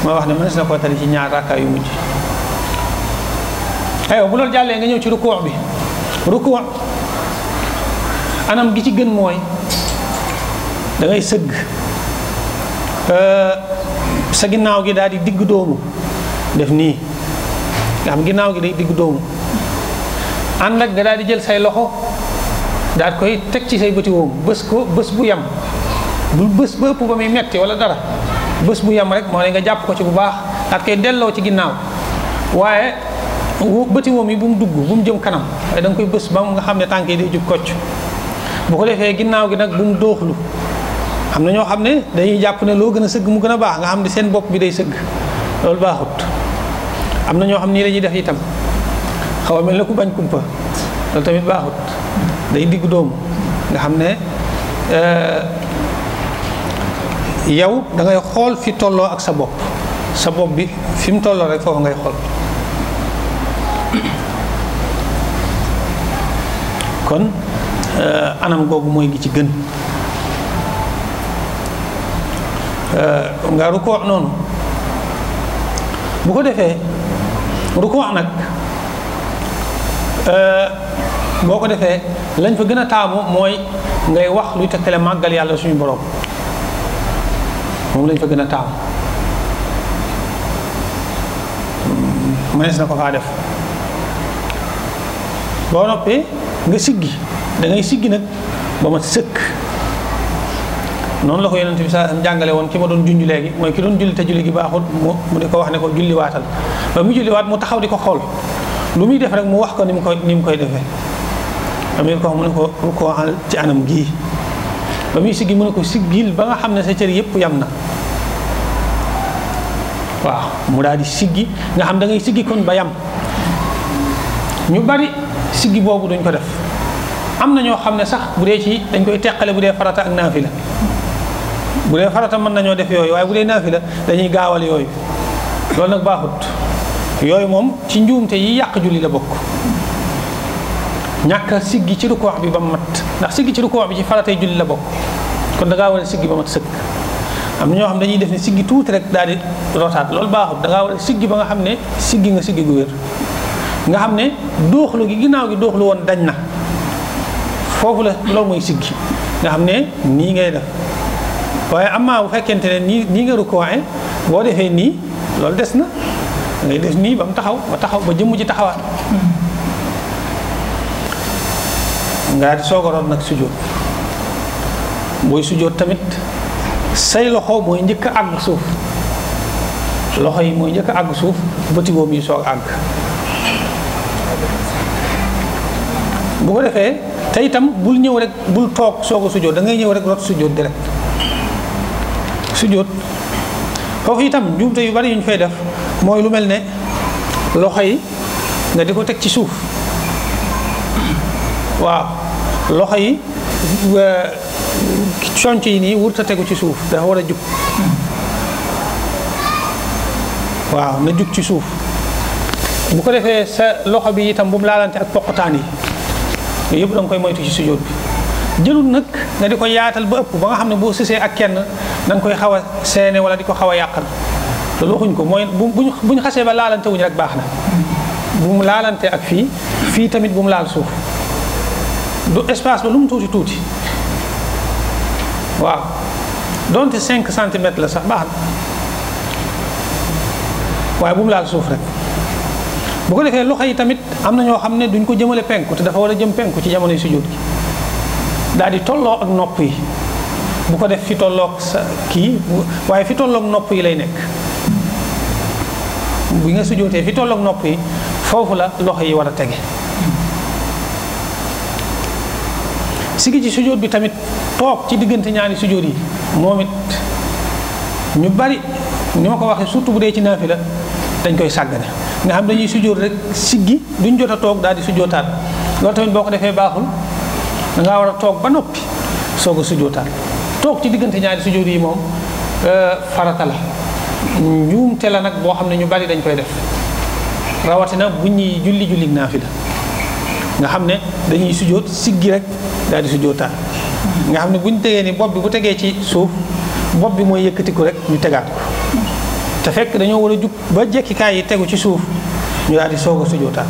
moo wax ne mënees na koo tari ci ñaar rakkaa yu mujj aywa bu loolu jàllee nga ñëw ci rukkoo bi rukkoo anam gi ci gën mooy da ngay sëgg sa ginnaaw gi daal di digg doomu def nii nga xam ginnaaw gi day digg doomu ànd ak nga daal di jël say loxo daal koy teg ci say bëti woom bës ko bës bu yem bul bës ba ëpp ba muy metti wala dara bës bu yem rek moo ne nga jàpp ko ci bu baax daal koy delloo ci ginnaaw waaye bëti woom yi bu mu dugg bu mu jëm kanam waaye da nga koy bës ba nga xam ne tànk yi day jub kocc bu ko defee ginnaaw gi nag bu mu dooxlu am na ñoo xam ne dañuy jàpp ne loo gën a sëgg mu gën a baax nga xam ne seen bopp bi day sëgg loolu baaxut am na ñoo xam nii la ñuy def itam xaw a mel ne ku bañ kumpa loolu tamit baaxut day digg doomu nga xam ne yow da ngay xool fi tolloo ak sa bopp bi fi mu tolloo rek foofu ngay xool kon anam googu mooy gi ci gën nga rukkoo noonu bu ko defee rukkoo nag boo ko defee lañ fa gën a taamu mooy ngay wax luy tegtale màggal yàlla suñu borom moom lañ fa gën a taamu mënees na ko faa def boo noppee nga siggi da ngay siggi nag ba ma sëkk noonu la ko yonent bi sa jàngale woon ki ma doon junj léegi mooy ki doon julli te julli gi baaxul mu di ko wax ne ko julli waatal ba mu julli waat mu taxaw di ko xool lu muy def rek mu wax ko ni mu koy defee amee ko mu ne ko rukkoo ci anam gii ba muy siggi mu ne ko siggil ba nga xam ne sa cër yëpp yam na waaw mu daal di siggi nga xam da ngay siggi kon ba yam. ñu bari siggi boobu duñ ko def am na ñoo xam ne sax bu dee ci dañ koy teqale bu dee farata ak naafila bu dee farata mën nañoo def yooyu waaye bu dee naafila dañuy gaawal yooyu loolu nag baaxut yooyu moom ci njuumte yi yàq julli la bokk. ñàkk a siggi ci rukoo bi ba mat ndax siggi ci rukoo bi ci faratay julli la bokk kon da ngaa war a siggi ba mat sëkk. am na ñoo xam dañuy def ne siggi tuuti rek daal di rotaat loolu baaxut da ngaa war a siggi ba nga xam ne siggi nga siggi gu wér nga xam ne dooxlu gi ginnaaw gi dooxlu woon dañ na foofu la loolu mooy siggi nga xam ne nii ngay def waaye amaa bu fekkente ne nii nga rukoo boo defee nii loolu des na ngay def nii ba mu taxaw ba jëmm ji taxawaat. nga di soog a roon nag sujjóot booy sujjóot tamit say loxo mooy njëkk a àgg suuf loxo yi mooy njëkk a àgg suuf bëti woom yi soog àgg bu ko defee te itam bul ñëw rek bul toog soog a sujjóot da ngay ñëw rek rot sujjóot direct sujjóot foofu itam njuumte yu bari yu ñu fay def mooy lu mel ne loxo yi nga di ko teg ci suuf waaw loxo yi conc yi nii wurta tegu ci suuf dafa war a jug waaw na jug ci suuf bu ko defee sa loxo bi itam bu mu laalante ak poqotaan yi yooyu yëpp da nga koy moytu ci sujjóot bi jëlul nag nga di ko yaatal ba ëpp ba nga xam ne boo sësee ak kenn da nga koy xaw a seene wala di ko xaw a yàqal loolu waxuñ ko mooy buñ xasee ba laalante wuñ rek baax na bu mu laalante ak fii tamit bu mu laal suuf du espace ba lu mu tuuti tuuti waaw donte 5 centimètres la sax baax na waaye bu mu laal suuf rek bu ko defee loxo yi tamit am na ñoo xam ne duñ ko jëmale penku te dafa war a jëm penku ci jamonoy sujjóot gi daal di tolloo ak nopp yi bu ko def fi tolloog sa kii waaye fi tolloog nopp yi lay nekk bi nga sujjóotee fi tolloog nopp yi foofu la loxo yi war a tege. sigi ci sujjóot bi tamit toog ci diggante ñaari sujjóot yi moom it ñu bari ni ma ko waxee surtout bu dee ci naafila dañ koy sàggane nga xam dañuy sujjóot rek siggi duñ jot a toog daal di sujjóotaat loolu tamit boo ko defee baaxul da ngaa war a toog ba noppi soog a sujjóotaat toog ci diggante ñaari sujjóot yi moom farata la njuumte la nag boo xam ne ñu bari dañ koy def rawatina bu ñuy julli naafila nga xam ne dañuy sujjóot siggi rek daal di sujjóotaat nga xam ne bu ñu tegee ni bopp bi bu tegee ci suuf bopp bi mooy yëkkatiku rek ñu tegaat ko te fekk dañoo war a jug ba jekkikaay yi tegu ci suuf ñu daal di soog a sujjóotaat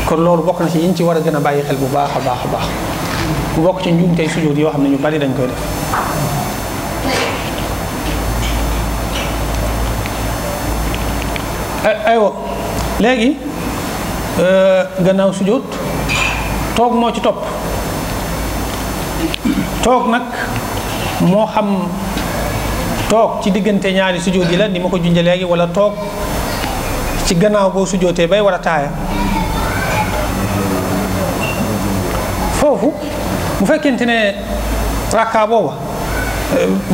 kon loolu bokk na ci yi ñu ci war a gën a bàyyi xel bu baax a baax a baax bu bokk ci njuumtey sujjóot yoo xam ne ñu bari dañ koy def. aywa léegi gannaaw sujjóot toog moo ci topp toog nag moo xam toog ci diggante ñaari sujjóot yi la ni ma ko junjee léegi wala toog ci gannaaw boo sujjóotee bay war a taaya foofu bu fekkente ne rakka boobu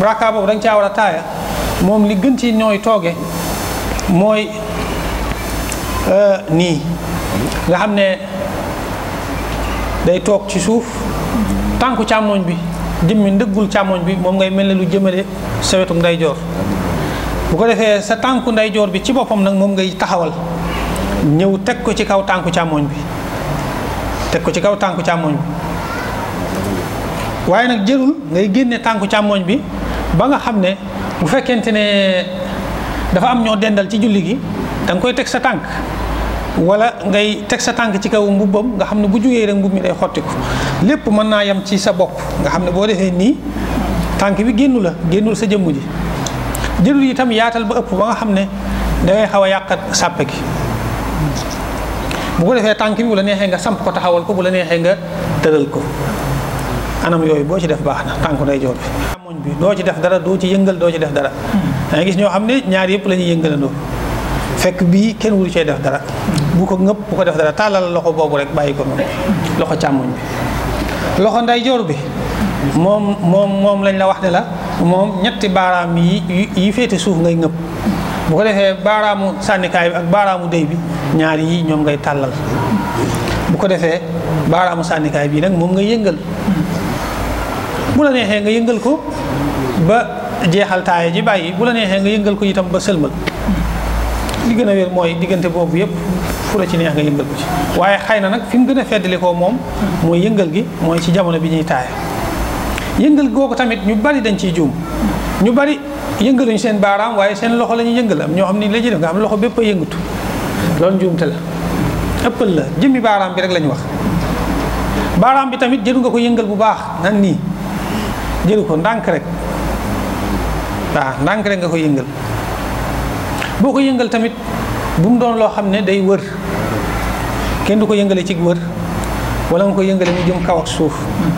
da nga caa war a taaya moom li gën ci ñooy tooge mooy nii nga xam ne day toog ci suuf tànku càmmoñ bi jëmmi ndëggul càmmoñ bi moom ngay mel ne lu jëmale sa wetu ndeyjoor bu ko defee sa tànku ndeyjoor bi ci boppam nag moom ngay taxawal ñëw teg ko ci kaw tànku càmmoñ bi teg ko ci kaw tànku càmmoñ bi waaye nag jërul ngay génne tànku càmmoñ bi ba nga xam ne bu fekkente ne dafa am ñoo dendal ci julli gi da nga koy teg sa tànk wala ngay teg sa tànk ci kaw mbubbam nga xam ne bu jógee rek mbub mi day xottiku lépp mën naa yem ci sa bopp nga xam ne boo defee nii tànk bi génnul sa jëmm ji jërul itam yaatal ba ëpp ba nga xam ne dangay xaw a yàqat sàppe gi bu ko defee tànk bi bu la neexee nga samp ko taxawal ko bu la neexee nga tëral ko anam yooyu boo ci def baax na tànku ndeyjoor bi càmmoñ bi doo ci def dara doo ci yëngal doo ci def dara da ngay gis ñoo xam ne ñaar yëpp la ñuy yëngalandoo fekk bii kenn wuru cee def dara bu ko ngëpp bu ko def dara tàllal loxo boobu rek bàyyi ko noonu loxo càmmoñ bi loxo ndeyjoor bi moom lañ la wax ne la moom ñetti baaraam yi féete suuf ngay ngëpp bu ko defee baaraamu sànnikaay bi ak baaraamu déy bi ñaar yi ñoom ngay tàllal bu ko defee baaraamu sànnikaay bii nag moom ngay yëngal bu la neexee nga yëngal ko ba jeexal taaya ji bàyyi bu la neexee nga yëngal ko itam ba sëlmal li gën a wér mooy diggante boobu yëpp fu la ci neex nga yëngal ko ci waaye xëy na nag fi mu gën a feddali ko moom mooy yëngal gi mooy ci jamono bi ñuy taaya yëngal googu tamit ñu bari dañ ciy juum ñu bari yëngaluñu seen baaraam waaye seen loxo la ñuy yëngal am ñoo xam ni la ñuy def nga am loxo bépp a yëngatu loolu njuumte la ëppal la jëmmi baaraam bi rek lañ wax baaraam bi tamit jëlu nga ko yëngal bu baax nan nii jëlu ko ndànk rek waaw ndànk rek nga ko yëngal boo ko yëngal tamit bu mu doon loo xam ne day wër kenn du ko yëngale ci wër wala nga ko yëngale mu jëm kaw ak suuf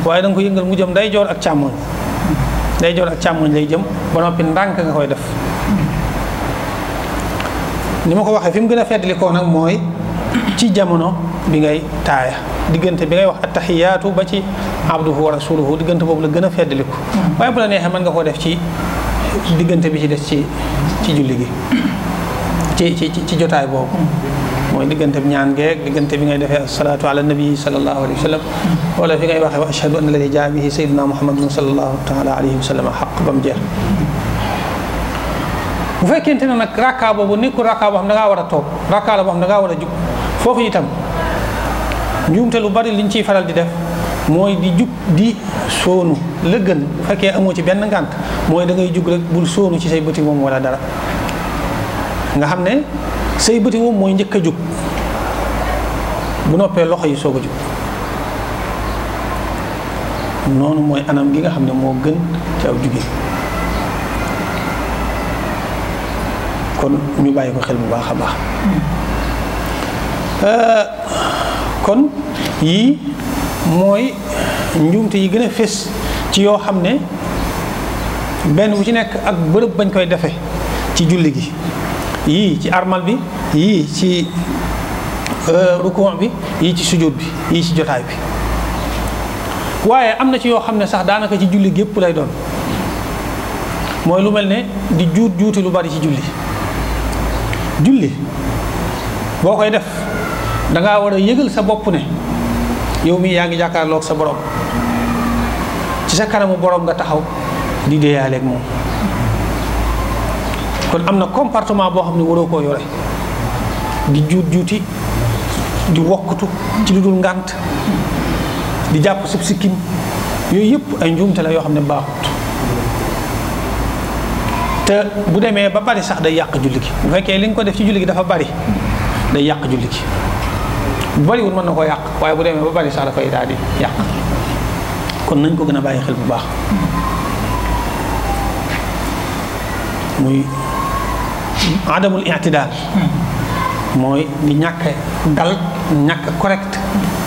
waaye da nga ko yëngal mu jëm ndeyjoor ak càmmoñ ndeyjoor ak càmmoñ lay jëm ba noppi ndànk nga koy def ni ma ko waxee fi mu gën a feddali ko nag mooy ci jamono bi ngay taaya diggante bi ngay wax attahiyaatu ba ci abduhu wa rasuluhu diggante boobu la gën a feddali ko waaye bu la neexee mën nga koo def ci diggante bi ci des ci julli gi ci jotaay boobu mooy diggante bi ñaan geeg diggante bi ngay defee asalaatu ala nabi sallallahu alayhi wa sallam wala fi ngay waxee wa ashhadu anna alladi jaa bihi sayyidina muhammadun sallallahu taala alayhi wa sallam xaq ba mu jeex bu fekkente ne nag rakka boobu nekkul rakka boo xam da ngaa war a toog rakka la boo xam da ngaa war a jug foofu itam njuumte lu bari liñ ciy faral di def mooy di jug di soonu la gën bu fekkee amoo ci benn ngànt mooy da ngay jug rek bul soonu ci say bëti moom wala dara nga xam ne say bëti moom mooy njëkk a jug bu noppee loxo yi soog a jug noonu mooy anam gi nga xam ne moo gën ci aw jugee kon ñu bàyyi ko xel bu baax a baax kon yii mooy njuumte yi gën a fés ci yoo xam ne benn bu ci nekk ak bërëb bañ koy defee ci julli gi yii ci armal bi yii ci rukon bi yii ci sujud bi yii ci jotaay bi waaye am na ci yoo xam ne sax daanaka ci julli gépp lay doon mooy lu mel ne di juuti lu bari ci julli boo koy def dangaa war a yëgal sa bopp ne yow mii yaa ngi jàkkaarloog sa borom ci sa kanamu borom nga taxaw di deeyaaleeg moom kon am na comportement boo xam ne waroo koo yore di juuti di wokkutu ci lu dul ngànt di jàpp sab sikkim yooyu yëpp ay njuumte la yoo xam ne baaxut te bu demee ba bari sax day yàq julli gi bu fekkee li nga ko def ci julli gi dafa bari day yàq julli gi bu bariwul mën na koo yàq waaye bu demee ba bari sax dafay daal di yàq kon nañ ko gën a bàyyi xel bu baax muy adamul i'tidaal mooy di ñàkk dal ñàkk correct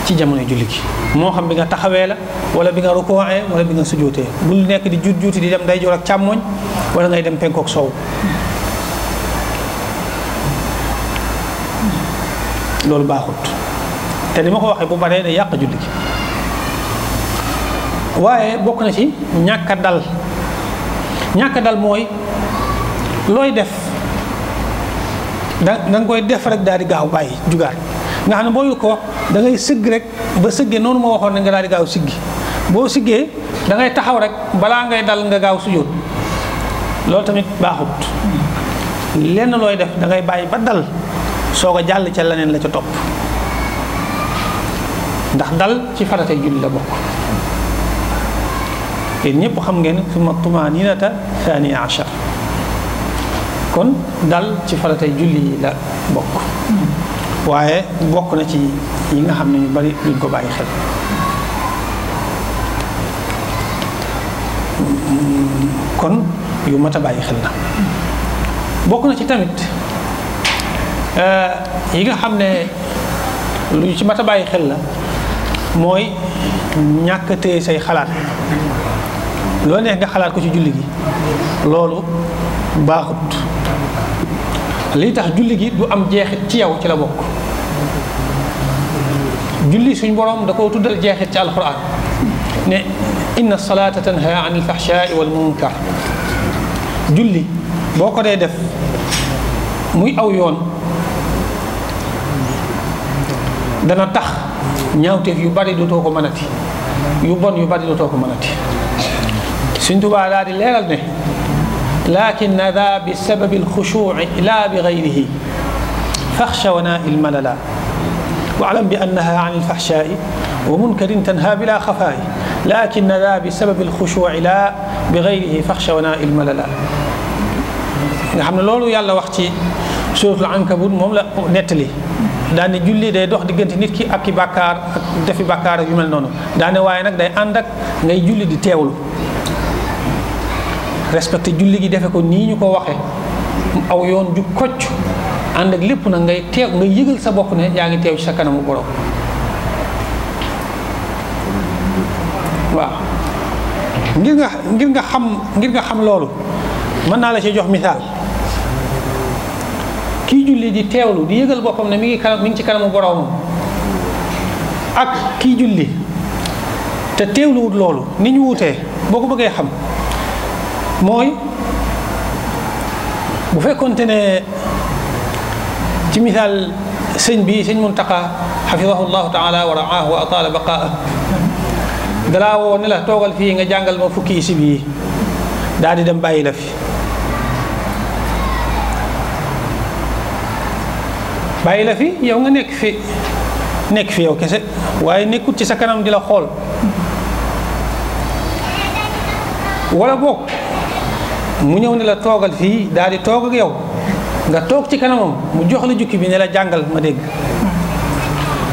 ci jamono julli gi moo xam bi nga taxawee la wala bi nga rukoowee wala bi nga sujootee bul nekk di juuti di dem ndeyjoor ak càmmoñ wala ngay dem penkook sow loolu baaxut te li ma ko waxee bu baree day yàq julli gi waaye bokk na ci ñàkk a dal mooy looy def da nga koy def rek daal di gaaw bàyyi jugaat nga xam ne booy ko da ngay sëgg rek ba sëggee noonu ma waxoon ne nga daal di gaaw siggi boo siggee da ngay taxaw rek balaa ngay dal nga gaaw sujjóot loolu tamit baaxut lenn looy def da ngay bàyyi ba dal soog a jàll ca leneen la ca topp ndax dal ci faratay julli la bokk te ñëpp xam ngeen summa tumaninata thani achar kon dal ci faratay julli yi la bokk waaye bokk na ci yi nga xam ne ñu bari duñ ko bàyyi xel kon yu mat a bàyyi xel la bokk na ci tamit yi nga xam ne lu ci mat a bàyyi xel la mooy ñàkk a téye say xalaat loo neex nga xalaat ko ci julli gi loolu baaxut lii tax julli gi du am jeexit ci yow ci la bokk julli suñ borom da koo tuddal jeexit ci alxuraan ne inna salata tanha an alfahshai wal munkar julli boo ko dee def muy aw yoon dana tax ñaawteef yu bari dootoo ko mënati yu bon yu bari dootoo ko mënati Sëñ Tuubaa daal di leeral ne lakin daa bi sababi alxushuuci laa bi gayrihi faxsha wanaa'i almalala واعلم بأنها عن الفحشاء ومنكر تنهى بلا خفاء لكن ذا بسبب الخشوع لا بغيره فخشى وناء المللا nga xam ne loolu yàlla wax ci suuratul Ankabut moom la nettali daane julli day dox diggante nit ki ak ki bàkkaar ak defi bàkkaar ak yu mel noonu daane waaye nag day ànd ak ngay julli di teewlu respecté julli gi defe ko nii ñu ko waxe aw yoon ju kocc ànd ak lépp nag ngay teew ngay yëgal sa bopp ne yaa ngi teew ci sa kanamu borom waaw ngir nga xam loolu mën naa la ci jox misaal kii julli di teewlu di yëgal boppam ne mi ngi ci kanamu boromam ak kii julli te teewluwut loolu ni ñu wutee boo ko bëggee xam mooy bu fekkonte ne ci misaal sëñ bi sëñ Muntaqa xafidahu llahu taala wa raahu wa ataala baqaa dalaa woo ne la toogal fii nga jàngal ma fukki isib yi daal di dem bàyyi la fi yow nga nekk fi yow kese waaye nekkut ci sa kanam di la xool wala boog mu ñëw ne la toogal fii daal di toog ak yow nga toog ci kanamam mu jox la jukki bi ne la jàngal ma dégg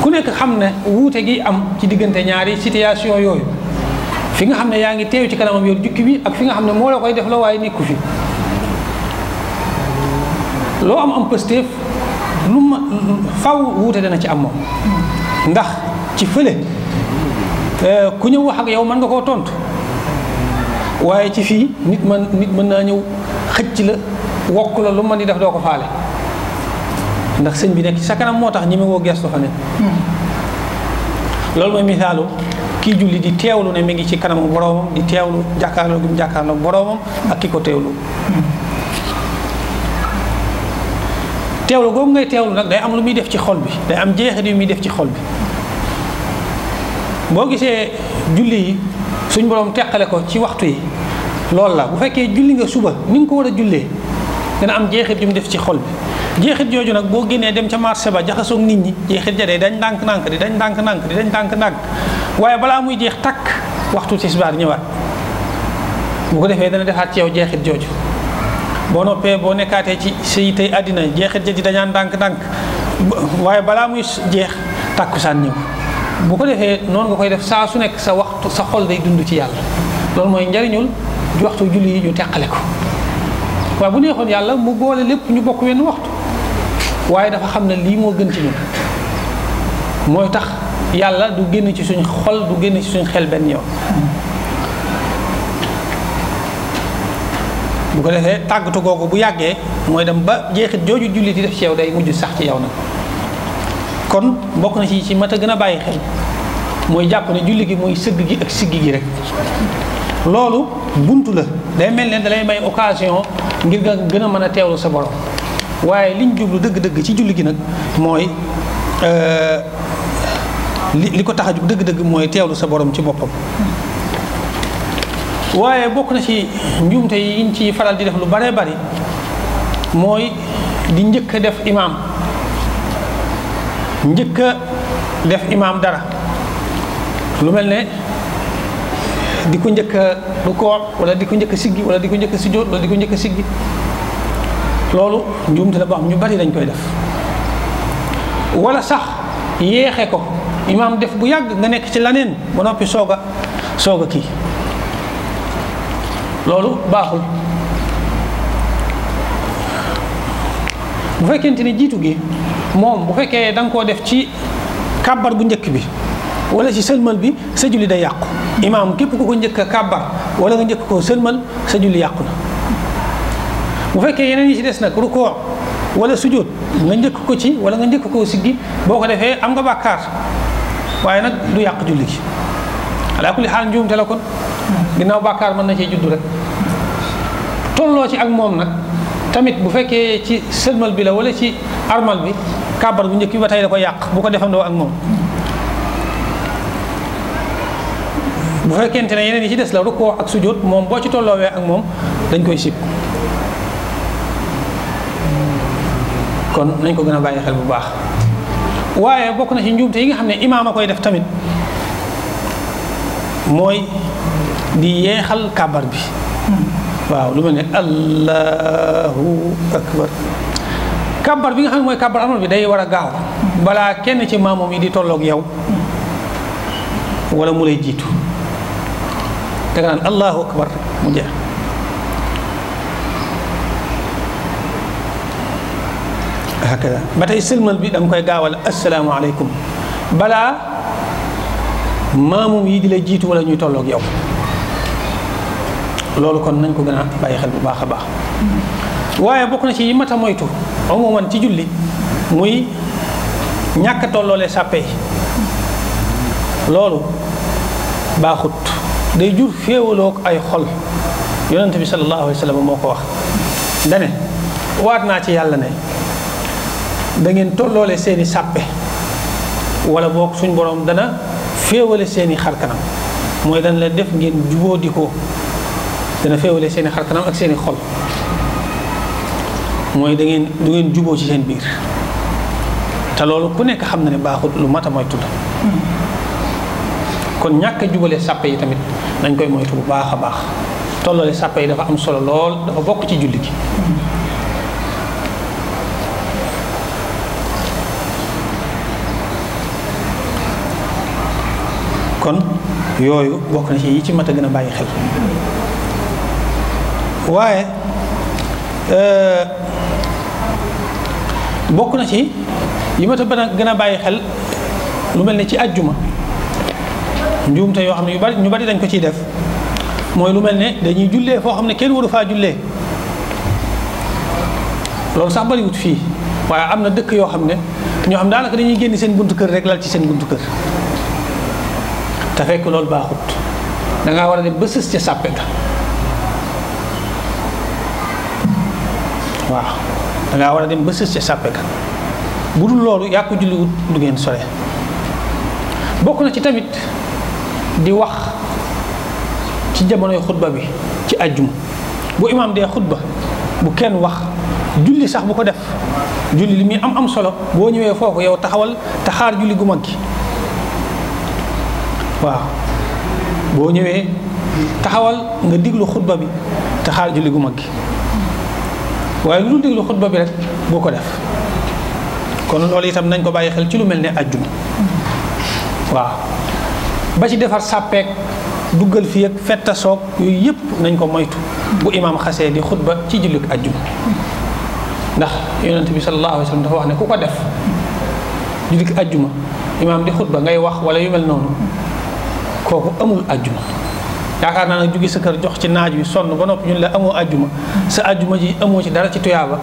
ku nekk xam ne wuute gi am ci diggante ñaari situation yooyu fi nga xam ne yaa ngi teew ci kanamam yor jukki bi ak fi nga xam ne moo la koy def la waaye nekku fi loo am pëstéef lu ma faw wuute dana ci am moom ndax ci fële ku ñëw wax ak yow mën nga koo tontu waaye ci fii nit mën naa ñëw xëcc la wokk la lu mën di def doo ko faale ndax sëñ bi nekk ci sa kanam moo tax ñi ma woo gestu fa ne loolu mooy misaalu kii julli di teewlu ne mi ngi ci kanamu boroomam di teewlu jàkkaarloo gi mu jàkkaarloo boroomam ak ki ko teewlu teewlu googu ngay teewlu nag day am lu muy def ci xol bi day am jeexit yu muy def ci xol bi boo gisee julli yi suñ boroom teqale ko ci waxtu yi loolu la bu fekkee julli nga suba ni nga ko war a jullee dana am jeexit yu mu def ci xol bi jeexit jooju nag boo génnee dem ca marché ba jaxasoog nit ñi jeexit ja day dañ ndànk-ndànk di dañ ndànk-ndànk di dañ ndànk-ndànk waaye balaa muy jeex takk waxtu tisbaar ñëwaat bu ko defee dana defaat ci yow jeexit jooju boo noppee boo nekkaatee ci say tey àddina jeexit ja di dañaan ndànk-ndànk waaye balaa muy jeex takkusaan ñëw bu ko defee noonu nga koy def saa su nekk sa waxtu sa xol day dund ci yàlla loolu mooy njariñul waxtu julli yi ñu teqale ko waaye bu neexoon yàlla mu boole lépp ñu bokk wenn waxtu waaye dafa xam ne lii moo gën ci ñun mooy tax yàlla du génn ci suñ xol du génn ci suñ xel benn yoon bu ko defee tàggatu googu bu yàggee mooy dem ba jeexit jooju julli di def ci yow day mujj sax ci yow nag kon bokk na ci mat a gën a bàyyi xel mooy jàpp ne julli gi mooy sëgg gi ak siggi gi rek loolu buntu la day mel ne dalay may occasion ngir nga gën a mën a teewlu sa borom waaye liñ jublu dëgg-dëgg ci julli gi nag mooy li ko tax a jug dëgg-dëgg mooy teewlu sa borom ci boppam waaye bokk na ci njuumte yi yiñ ci faral di def lu bare bari mooy di njëkk a def imaam dara lu mel ne di ko njëkk a rukkoo wala di ko njëkk a siggi wala di ko njëkk a sujjóot wala di ko njëkk a siggi loolu njuumte la boo xam ñu bari dañ koy def wala sax yéexe ko imaam def bu yàgg nga nekk ci laneen ba noppi soog a kii loolu baaxul bu fekkente ni jiitu gi moom bu fekkee da nga koo def ci kàbbar bu njëkk bi wala ci sëlmal bi sa julli day yàqu imaam képp ku ko njëkk a kàbbar wala nga njëkk koo sëlmal sa julli yàqu na bu fekkee yeneen yi ci des nag rukoo wala sujjóot nga njëkk ko ci wala nga njëkk koo siggi boo ko defee am nga bàkkaar waaye nag du yàq julli gi alaa kulli xaal njuumte la kon ginnaaw bàkkaar mën na cee juddu rek tolloo ci ak moom nag tamit bu fekkee ci sëlmal bi la wala ci armal bi kàbbar bu njëkk bi ba tey da ko yàq bu ko defandoo ak moom bu fekkente ne yeneen yi ci des la rukkoo ak sujjóot moom boo ci tolloowee ak moom dañ koy sib kon nañ ko gën a bàyyi xel bu baax waaye bokk na ci njuumte yi nga xam ne imaam a koy def tamit mooy di yeexal kàbbar bi waaw lu mel ne allahu akbar kàbbar bi nga xam ne mooy kàbbar armal bi day war a gaaw balaa kenn ci maamoom yi di tolloog yow wala mu lay jiitu da nga naan allahu akbar mu jeex hakada ba tey sëlmal bi da nga koy gaawal assalaamu aleykum balaa maamum yi di la jiitu wala ñuy tolloog yow loolu kon nañ ko gën a bàyyi xel bu baax a baax waaye bokk na ci yi mat a moytu umuman ci julli muy ñàkk a tolloolee sàppe yi loolu baaxut day jur féewaloog ay xol yonente bi sallallahu alayhi wa sallam moo ko wax dane waat naa ci yàlla ne da ngeen tolloole seeni sàppe wala boog suñ borom dana féewale seeni xarkanam mooy dana la def ngeen juboo di ko dana féewale seeni xarkanam ak seeni xol mooy du ngeen juboo ci seen biir te loolu ku nekk xam na ne baaxut lu mat a moytu la kon ñàkk a jubale sàppe yi tamit nañ koy moytu bu baax a baax tolloole sàppe yi dafa am solo lool dafa bokk ci julli gi kon yooyu bokk na ci yi ci mat a gën a bàyyi xel waaye bokk na ci yi mat a gën a bàyyi xel lu mel ne ci ajjuma njuumte yoo xam ne ñu bari dañ ko ciy def mooy lu mel ne dañuy jullee foo xam ne kenn waru faa jullee loolu sax bariwut fii waaye am na dëkk yoo xam ne ñoo xam daanaka dañuy génn seen buntu kër rek lal ci seen buntu kër te fekk loolu baaxut dangaa war a dem ba sës ca sàppe ga waaw dangaa war a dem ba sës ca sàppe ga bu dul loolu yaa ko julliwut du ngeen sore bokk na ci tamit di wax ci jamonoy xutba bi ci ajjuma bu imaam dee xutba bu kenn wax julli sax bu ko def julli li muy am solo boo ñëwee foofu yow taxawal te xaar julli gu mag gi waaw boo ñëwee taxawal nga diglu xutba bi te xaar julli gu mag gi waaye lu dul diglu xutba bi rek boo ko def kon loolu itam nañ ko bàyyi xel ci lu mel ne ajjuma waaw ba ci defar sàppeek duggal fii ak fetta soog yooyu yëpp nañ ko moytu bu imaam xasee di xutba ci jullit ajjuma ndax yonent bi sallallahu alayhi wa sallam dafa wax ne ku ko def jullit ajjuma imaam di xutba ngay wax wala yu mel noonu kooku amul ajjuma yaakaar naa nag jóge sa kër jox ci naaj wi sonn ba noppi ñun la amoo ajjuma sa ajjuma ji amoo ci dara ci tuyaaba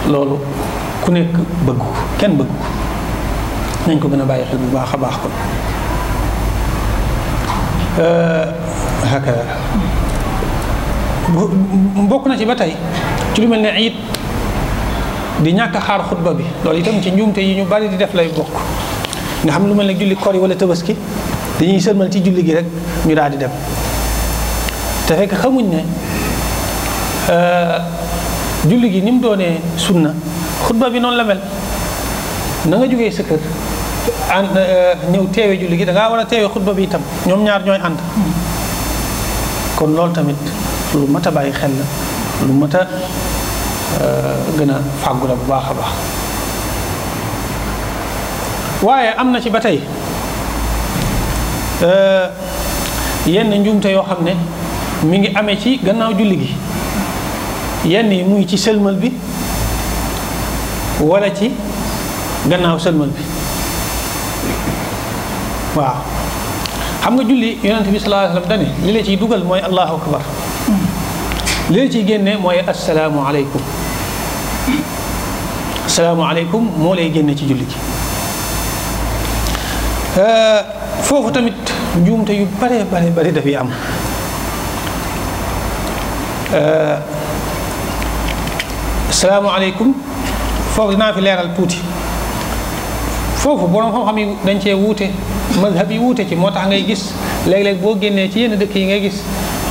loolu ku nekk bëgg ko kenn bëgg ko nañ ko gën a bàyyi xel bu baax a baax kon hakada bokk na ci ba tey ci lu mel ne it di ñàkk a xaar xutba bi loolu itam ci njuumte yi ñu bari di def lay bokk nga xam lu mel ne julli kori wala tabaski dañuy sëlmal ci julli gi rek ñu daal di dem te fekk xamuñ ne julli gi ni mu doonee sunna xutba bi noonu la mel na nga jógee sa kër ànd ñëw teewe julli gi da ngaa war a teewe xutba bi itam ñoom ñaar ñooy ànd kon loolu tamit lu mat a bàyyi xel la lu mat a gën a fàggu la bu baax a baax waaye am na ci ba tey yenn njuumte yoo xam ne mi ngi amee ci gannaaw julli gi yenn yi muy ci sëlmal bi wala ci gannaaw sëlmal bi waaw xam nga julli yonent bi sallallahu alayhi wa sallam dane li la ciy dugal mooy allahu akbar li la ciy génne mooy assalaamu aleykum assalaamu aleykum moo lay génne ci julli gi foofu tamit njuumte yu bare dafay am. asalaamaaleykum foofu dinaa fi leeral tuuti foofu borom xam-xam yi dañ cee wuute mazhab yi wuute ci moo tax ngay gis léeg-léeg boo génnee ci yenn dëkk yi ngay gis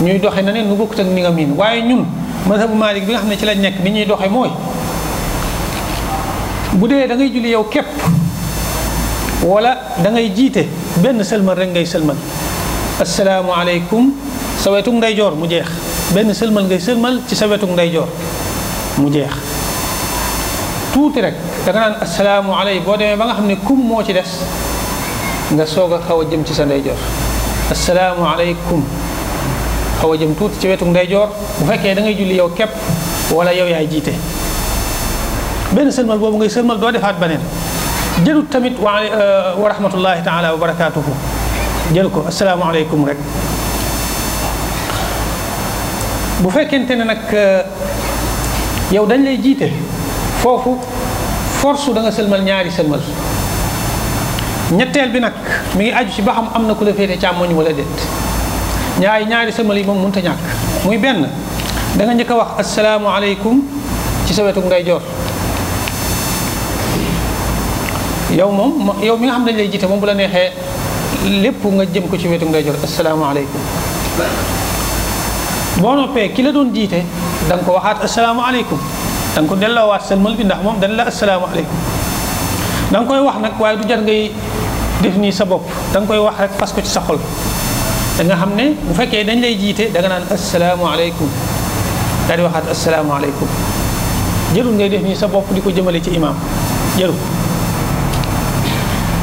ñuy doxe na ne nu bokkut ak ni nga miin waaye ñun mazhabu Maalik bi nga xam ne ci lañ nekk ni ñuy doxe mooy bu dee da ngay julli yow képp wala da ngay jiite benn sëlmal rek ngay sëlmal asalaamaaleykum sa wetu ndeyjoor mu jeex benn sëlmal ngay sëlmal ci sa wetu ndeyjoor mu jeex tuuti rek da nga naan asalaamaaleykum boo demee ba nga xam ne kum moo ci des nga soog a xaw a jëm ci sa ndeyjoor asalaamaaleykum xaw a jëm tuuti ci wetu ndeyjoor bu fekkee da ngay julli yow képp wala yow yaay jiite benn sëlmal boobu ngay sëlmal doo defaat beneen jëlut tamit wa rahmatullahi taala wa barakaatuhu jël ko asalaamaaleykum rek bu fekkente ne nag yow dañ lay jiite foofu force da nga sëlmal ñaari sëlmal ñetteel bi nag mi ngi aju ci ba xam am na ku la féete càmmoñ wala déet ñaari sëlmal yi moom mënut a ñàkk muy benn da nga njëkk a wax asalaamualeykum ci sa wetu ndeyjoor yow mi nga xam dañ lay jiite moom bu la neexee lépp nga jëm ko ci wetu ndeyjoor asalaamualeykum boo noppee ki la doon jiite da nga ko waxaat asalaamaaleykum da nga ko delloowaat sëlmal bi ndax moom dañ la asalaamaaleykum da nga koy wax nag waaye du jar ngay def nii sa bopp da nga koy wax rek fas ko ci sa xol da nga xam ne bu fekkee dañ lay jiite da nga naan asalaamaaleykum daal di waxaat asalaamaaleykum jërul ngay def nii sa bopp di ko jëmale ci imaam jërul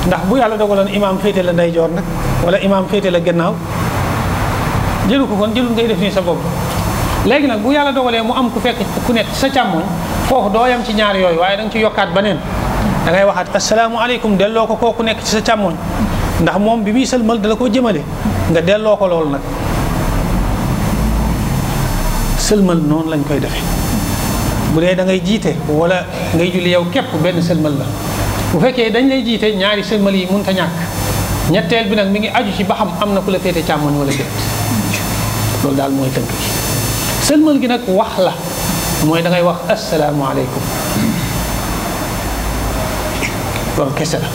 ndax bu yàlla dogaloon imaam féete la ndeyjoor nag wala imaam féete la gannaaw jëlu ko kon jëlul ngay def nii sa bopp léegi nag bu yàlla dogalee mu am ku fekk ku nekk sa càmmoñ foofu doo yam ci ñaar yooyu waaye da nga ci yokkaat beneen da ngay waxaat asalaamualeykum delloo ko kooku nekk ci sa càmmoñ ndax moom bi muy sëlmal dala koo jëmale nga delloo ko loolu nag sëlmal noonu lañ koy defee bu dee da ngay jiite wala ngay julli yow képp benn sëlmal la bu fekkee dañ lay jiite ñaari sëlmal yi mënut a ñàkk ñetteel bi nag mi ngi aju ci ba xam am na ku la féete càmmoñ wala déet loolu daal mooy tënk gi sëlmal gi nag wax la mooy da ngay wax asalaamualeykum loolu kese la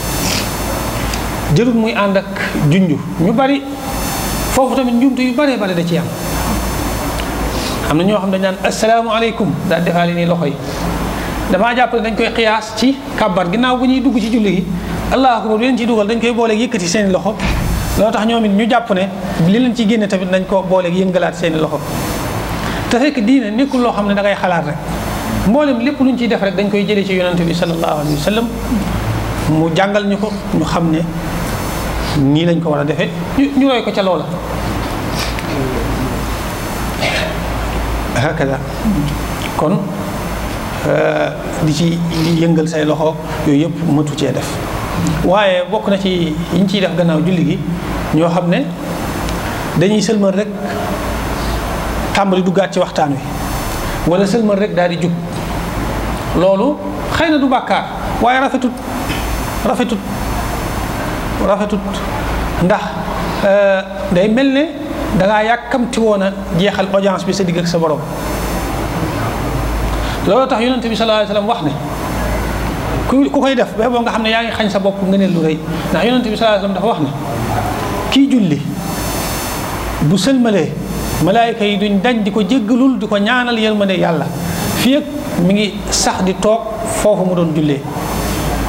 jërut muy ànd ak junju ñu bari foofu tamit njumte yu baree bari da ci am na ñoo xam dañ naan asalaamualeykum daal defaale nii loxo yi damaa jàpp ne dañ koy xiyaas ci kàbbar ginnaaw bu ñuy dugg ci julli gi allahu akbar bi leen ciy dugal dañ koy booleeg yëkkati seeni loxo loo tax ñoom it ñu jàpp ne li leen ciy génne tamit nañ ko booleeg yëngalaat seeni loxo te fekk diine nekkul loo xam ne da ngay xalaat rek mboolem lépp luñ ciy def rek dañ koy jëlee ci yonante bi sallallahu alayhi wa sallam mu jàngal ñu ko ñu xam ne nii lañ ko war a defee ñu roy ko ca loola hakada kon di ci yëngal say loxo yooyu yëpp mëtu cee def waaye bokk na ci yi ñu ciy def gannaaw julli gi ñoo xam ne dañuy sëlmal rek tàmbali duggaat ci waxtaan wi wala sëlmal rek daal di jug loolu xëy na du bàkkaar waaye rafetut ndax day mel ne dangaa yàkkamti woon a jeexal audience bi sa digg ak sa borom loolu tax yonent bi sallallahu alayhi wa sallam wax ne ku koy def ba boo nga xam ne yaa ngi xañ sa bopp nga ne lu rëy ndax yonent bi sallallahu alayhi wa sallam dafa wax ne kii julli bu sëlmalee malaayika yi duñ dañ di ko jéggalul di ko ñaanal yërmande yàlla fii ak mi ngi sax di toog foofu mu doon jullee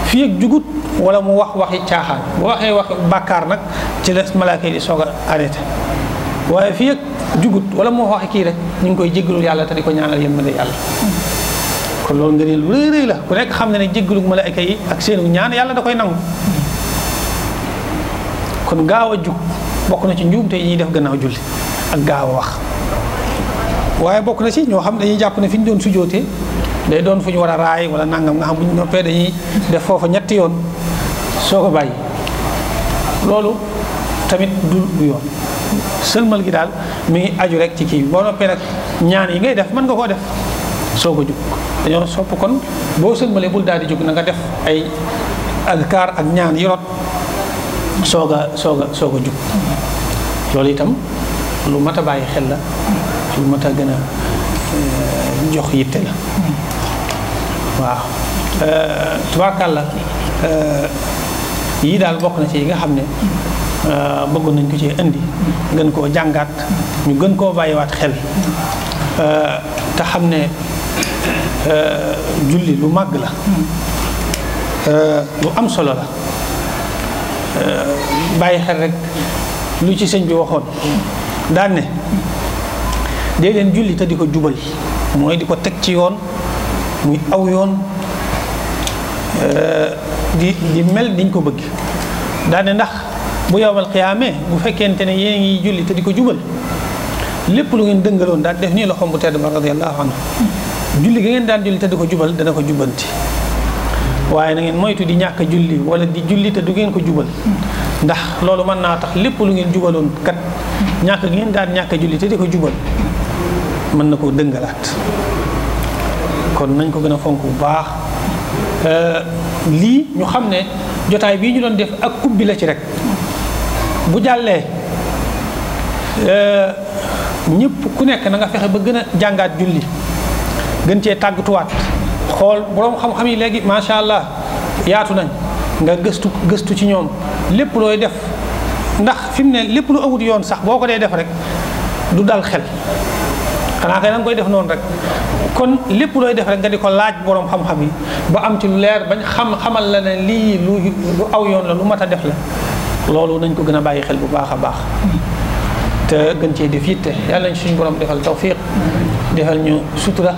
fii ak jugut wala mu wax waxi caaxaan bu waxee wax bàkkaar nag ci la malaayika yi di soog a arrêté waaye fii ak jugut wala mu wax waxi kii rek ñu ngi koy jéggalul yàlla te di ko ñaanal yërmande yàlla kon loolu nga ne lu rëy rëy la ku nekk xam ne ne jéggalu malaayika yi ak seenu ñaan yàlla da koy nangu kon gaaw a jug bokk na ci njuumte yi ñuy def gannaaw julli ak gaaw a wax waaye bokk na ci ñoo xam dañuy jàpp ne fi ñu doon sujootee day doon fu ñu war a raay wala nangam nga xam bu ñu noppee dañuy def foofa ñetti yoon soo ko bàyyi loolu tamit du yoon sëlmal gi daal mi ngi aju rek ci kii boo noppee nag ñaan yi ngay def mën nga koo def soo ko jug dañoo sopp kon boo sëlmalee bul daal di jug na nga def ay azkar ak ñaan yi rot soog a jug loolu itam lu mat a bàyyi xel la lu mat a gën a jox yitte la waaw tubaarkàlla yii daal bokk na ci yi nga xam ne bëggoon nañ ko ci indi gën koo jàngaat ñu gën koo bàyyiwaat xel te xam ne julli lu màgg la lu am solo la bàyyi xel rek lu ci sëñ bi waxoon daan ne dee leen julli te di ko jubal mooy di ko teg ci yoon muy aw yoon di mel niñ ko bëgg daan ne ndax bu yowmal qiyaamee bu fekkente ne yéen ngi julli te di ko jubal lépp lu ngeen dëngaloon daal def nii loxoom bu tedd ba radiyallahu anhu julli ga ngeen daan julli te di ko jubal dana ko jubbanti waaye na ngeen moytu di ñàkk julli wala di julli te du ngeen ko jubal ndax loolu mën naa tax lépp lu ngeen jubaloon kat ñàkk ngeen daan ñàkk julli te di ko jubal mën na koo dëngalaat kon nañ ko gën a fonk bu baax lii ñu xam ne jotaay bii ñu doon def ak ubbi la ci rek bu jàllee ñëpp ku nekk na nga fexe ba gën a jàngaat julli gën cee tàggatuwaat xool boroom xam-xam yi léegi macha allah yaatu nañ nga gëstu ci ñoom lépp looy def ndax fi mu ne lépp lu awut yoon sax boo ko dee def rek du dal xel xanaa kay na nga koy def noonu rek kon lépp looy def rek nga di ko laaj boroom xam-xam yi ba am ci lu leer bañ xamal la ne lii lu aw yoon la lu mat a def la loolu nañ ko gën a bàyyi xel bu baax a baax te gën cee def yitte yàlla nañ suñu borom defal tawfiq defal ñu sutura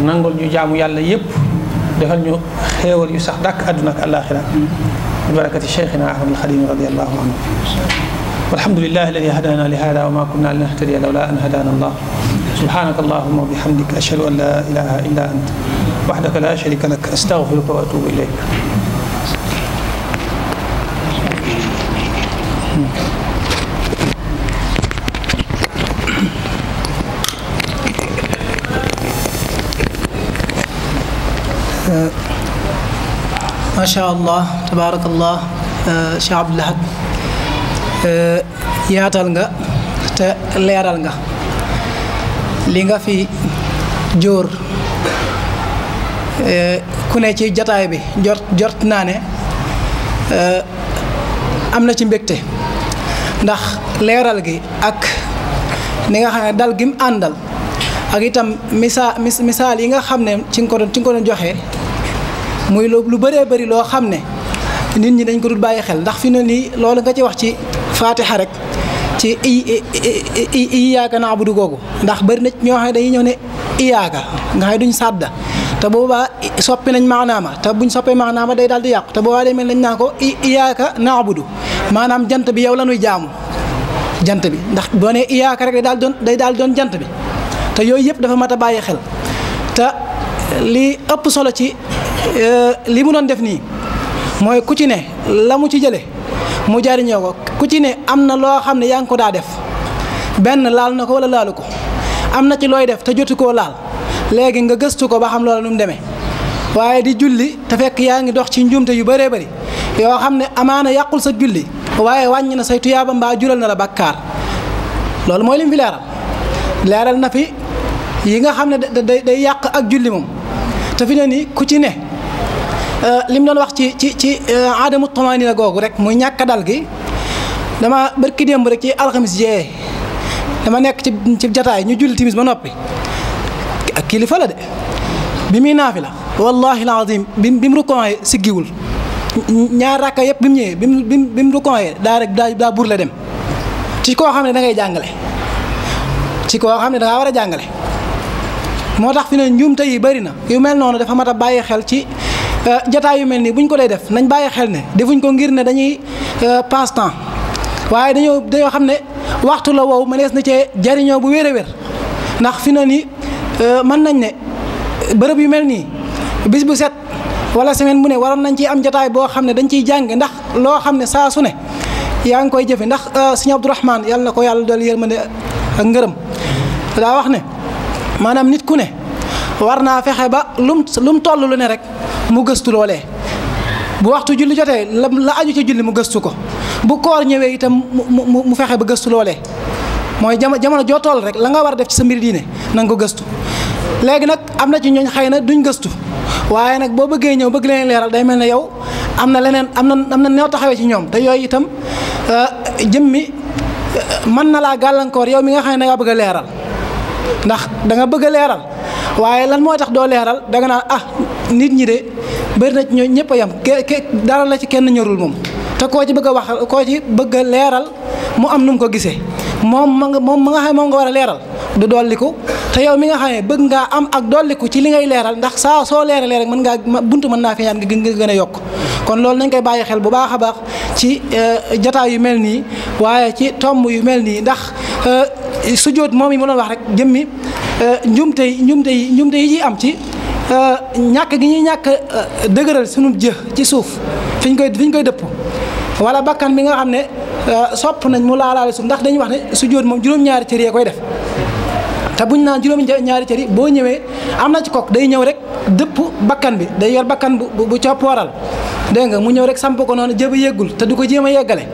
nangol ñu jaamu yàlla yépp defal ñu xéewal yu sax dàkk àdduna ak àllaaxira bi barakati cheikhina ahmad alxadim radiallahu anhu walhamdulillahi alladi hadana li hada wa ma kunna linahtadiya lawla an hadana allah subhanaka allahumma wa bihamdika ashhadu an la ilaha illa ant wahdaka la sharika lak astaghfiruka wa atubu ilayk macha allah tabaarakallah Cheikh Abdou Lahad yaatal nga te leeral nga li nga fi jóor ku ne ci jataay bi jort naa ne am na ci mbégte ndax leeral gi ak ni nga xam ne dal gi mu àndal ak itam misaal yi nga xam ne ci nga ko doon joxe muy lu bëree bëri loo xam ne nit ñi dañ ko dul bàyyi xel ndax fi ne nii loolu nga ci wax ci Faatiha rek ci iyaaka na'budu googu ndax bëri na ñoo xam ne dañuy ñëw ne iyaaka nga xam ne duñ sàdda te boobaa soppi nañ maanaama te buñ soppee maanaama day daal di yàqu te boobaa day mel nañ naa ko iyaaka na'budu maanaam jant bi yow la ñuy jaamu jant bi ndax boo nee iyaaka rek day daal doon jant bi te yooyu yëpp dafa mat a bàyyi xel te li ëpp solo ci li mu doon def nii mooy ku ci ne la mu ci jële mu jariñoo ko ku ci ne am na loo xam ne yaa ngi ko daa def benn laal na ko wala laalu ko am na ci looy def te jotu koo laal léegi nga gëstu ko ba xam loola nu mu demee waaye di julli te fekk yaa ngi dox ci njuumte yu bëree bëri yoo xam ne amaana yàqul sa julli waaye wàññi na say tuyaaba mbaa jural na la bakkaar loolu mooy lim fi leeral na fi yi nga xam ne day yàq ak julli moom te fi ne nii ku ci ne li mu doon wax ci aadamu tumaanina googu rek muy ñàkk dal gi dama barki démb rek ci alxamis jee dama nekk ci jataay ñu julli timis ba noppi ak kilifa la de bi muy naafi la wallahi alazim bi mu rukkooyee siggiwul ñaar rakka yëpp bi mu ñëwee bi mu rukkooyee daa burle dem ci koo xam ne da ngay jàngale ci koo xam ne da ngaa war a jàngale moo tax fi ne njuumte yi bëri na yu mel noonu dafa mat a bàyyi xel ci jataay yu mel nii buñ ko dee def nañ bàyyi xel ne defuñ ko ngir ne dañuy passe temps waaye dañoo xam ne waxtu la wow mënees na cee jariñoo bu wér a wér ndax fi na ni mën nañ ne bërëb yu mel nii bis bu set wala semaine bu ne waroon nañ ciy am jataay boo xam ne dañ ciy jàng ndax loo xam ne saa su ne yaa ngi koy jëfe ndax sëñ Abdourahman yàlla na ko yàlla dool yërmande ak ngërëm daa wax ne maanaam nit ku ne war naa fexe ba lum toll lu ne rek mu gëstu loolee bu waxtu julli jotee la aju ci julli mu gëstu ko bu koor ñëwee itam mu fexe ba gëstu loolee mooy jamono joo toll rek la nga war a def ci sa mbir diine na nga ko gëstu. léegi nag am na ci ñooñ xëy na duñ gëstu waaye nag boo bëggee ñëw bëgg leen leeral day mel ne yow am na leneen am na noo taxawee ci ñoom te yooyu itam jëmmi mën na laa gàllankoor yow mi nga xam ne da ngaa bëgg a leeral ndax da nga bëgg a leeral waaye lan moo tax doo leeral da nga naan nit ñi de bëri na ci ñoo ñëpp a yem dara la ci kenn ñorul moom te koo ci bëgg a wax koo ci bëgg a leeral mu am nu mu ko gisee moom ma nga xam ne moom nga war a leeral du dolliku te yow mi nga xam ne bëgg ngaa am ak dolliku ci li ngay leeral ndax saa soo leeralee rek buntu mën naa feeñaat nga gën a yokk kon loolu nañ koy bàyyi xel bu baax a baax ci jataay yu mel nii waaye ci tomb yu mel nii ndax sujjóot moom yi ma doon wax rek jëmmi njumte yi ciy am ci ñàkk gi ñuy ñàkk dëgëral sunu jë ci suuf fi ñu koy dëpp wala bakkan bi nga xam ne sopp nañ mu laalaale suuf ndax dañuy wax ne sujjóot moom juróom-ñaari cër yee koy def te buñ naan juróom-ñaari cër yi boo ñëwee am na ci kook day ñëw rek dëpp bakkan bi day yor bakkan bu coppooral dégg nga mu ñëw rek samp ko noonu jëba yeggul te du ko jéem a yeggale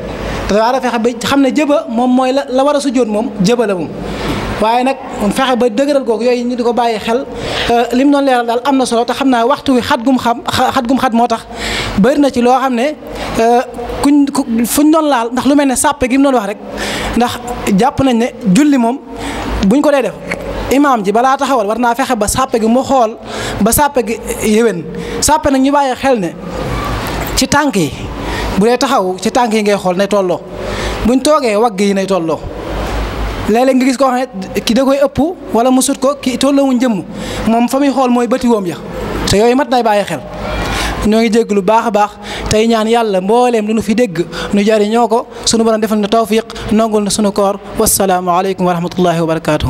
te war a fexe ba xam ne jëba moom mooy la war a sujjóot moom jëba la moom waaye nag fexe ba dëgëral googu yooyu ñu di ko bàyyi xel li mu doon leeral daal am na solo te xam naa waxtu wi xat gum xat moo tax bëri na ci loo xam ne fuñ doon laal ndax lu mel ne sàppe gi mu doon wax rek ndax jàpp nañ ne julli moom buñ ko dee def imaam ji balaa taxawal war naa fexe ba sàppe gi mu xool ba sàppe gi yéwén sàppe nag ñu bàyyi xel ne ci tànk yi bu dee taxaw ci tànk yi ngay xool nay tolloo buñ toogee wagg yi nay tolloo léeg-léeg nga gis koo xam ne ki da koy ëpp wala mu sut ko ki tolloowuñ jëmm moom fa muy xool mooy bëti woom ya te yooyu mat nay bàyyi xel ñoo ngi jégg lu baax a baax tey ñaan yàlla mbooleem lu nu fi dégg nu jariñoo ko sunu borom defal na tawfiq nongul na sunu koor wasalaamu aleykum wa rahmatullahi wa barakaatuhu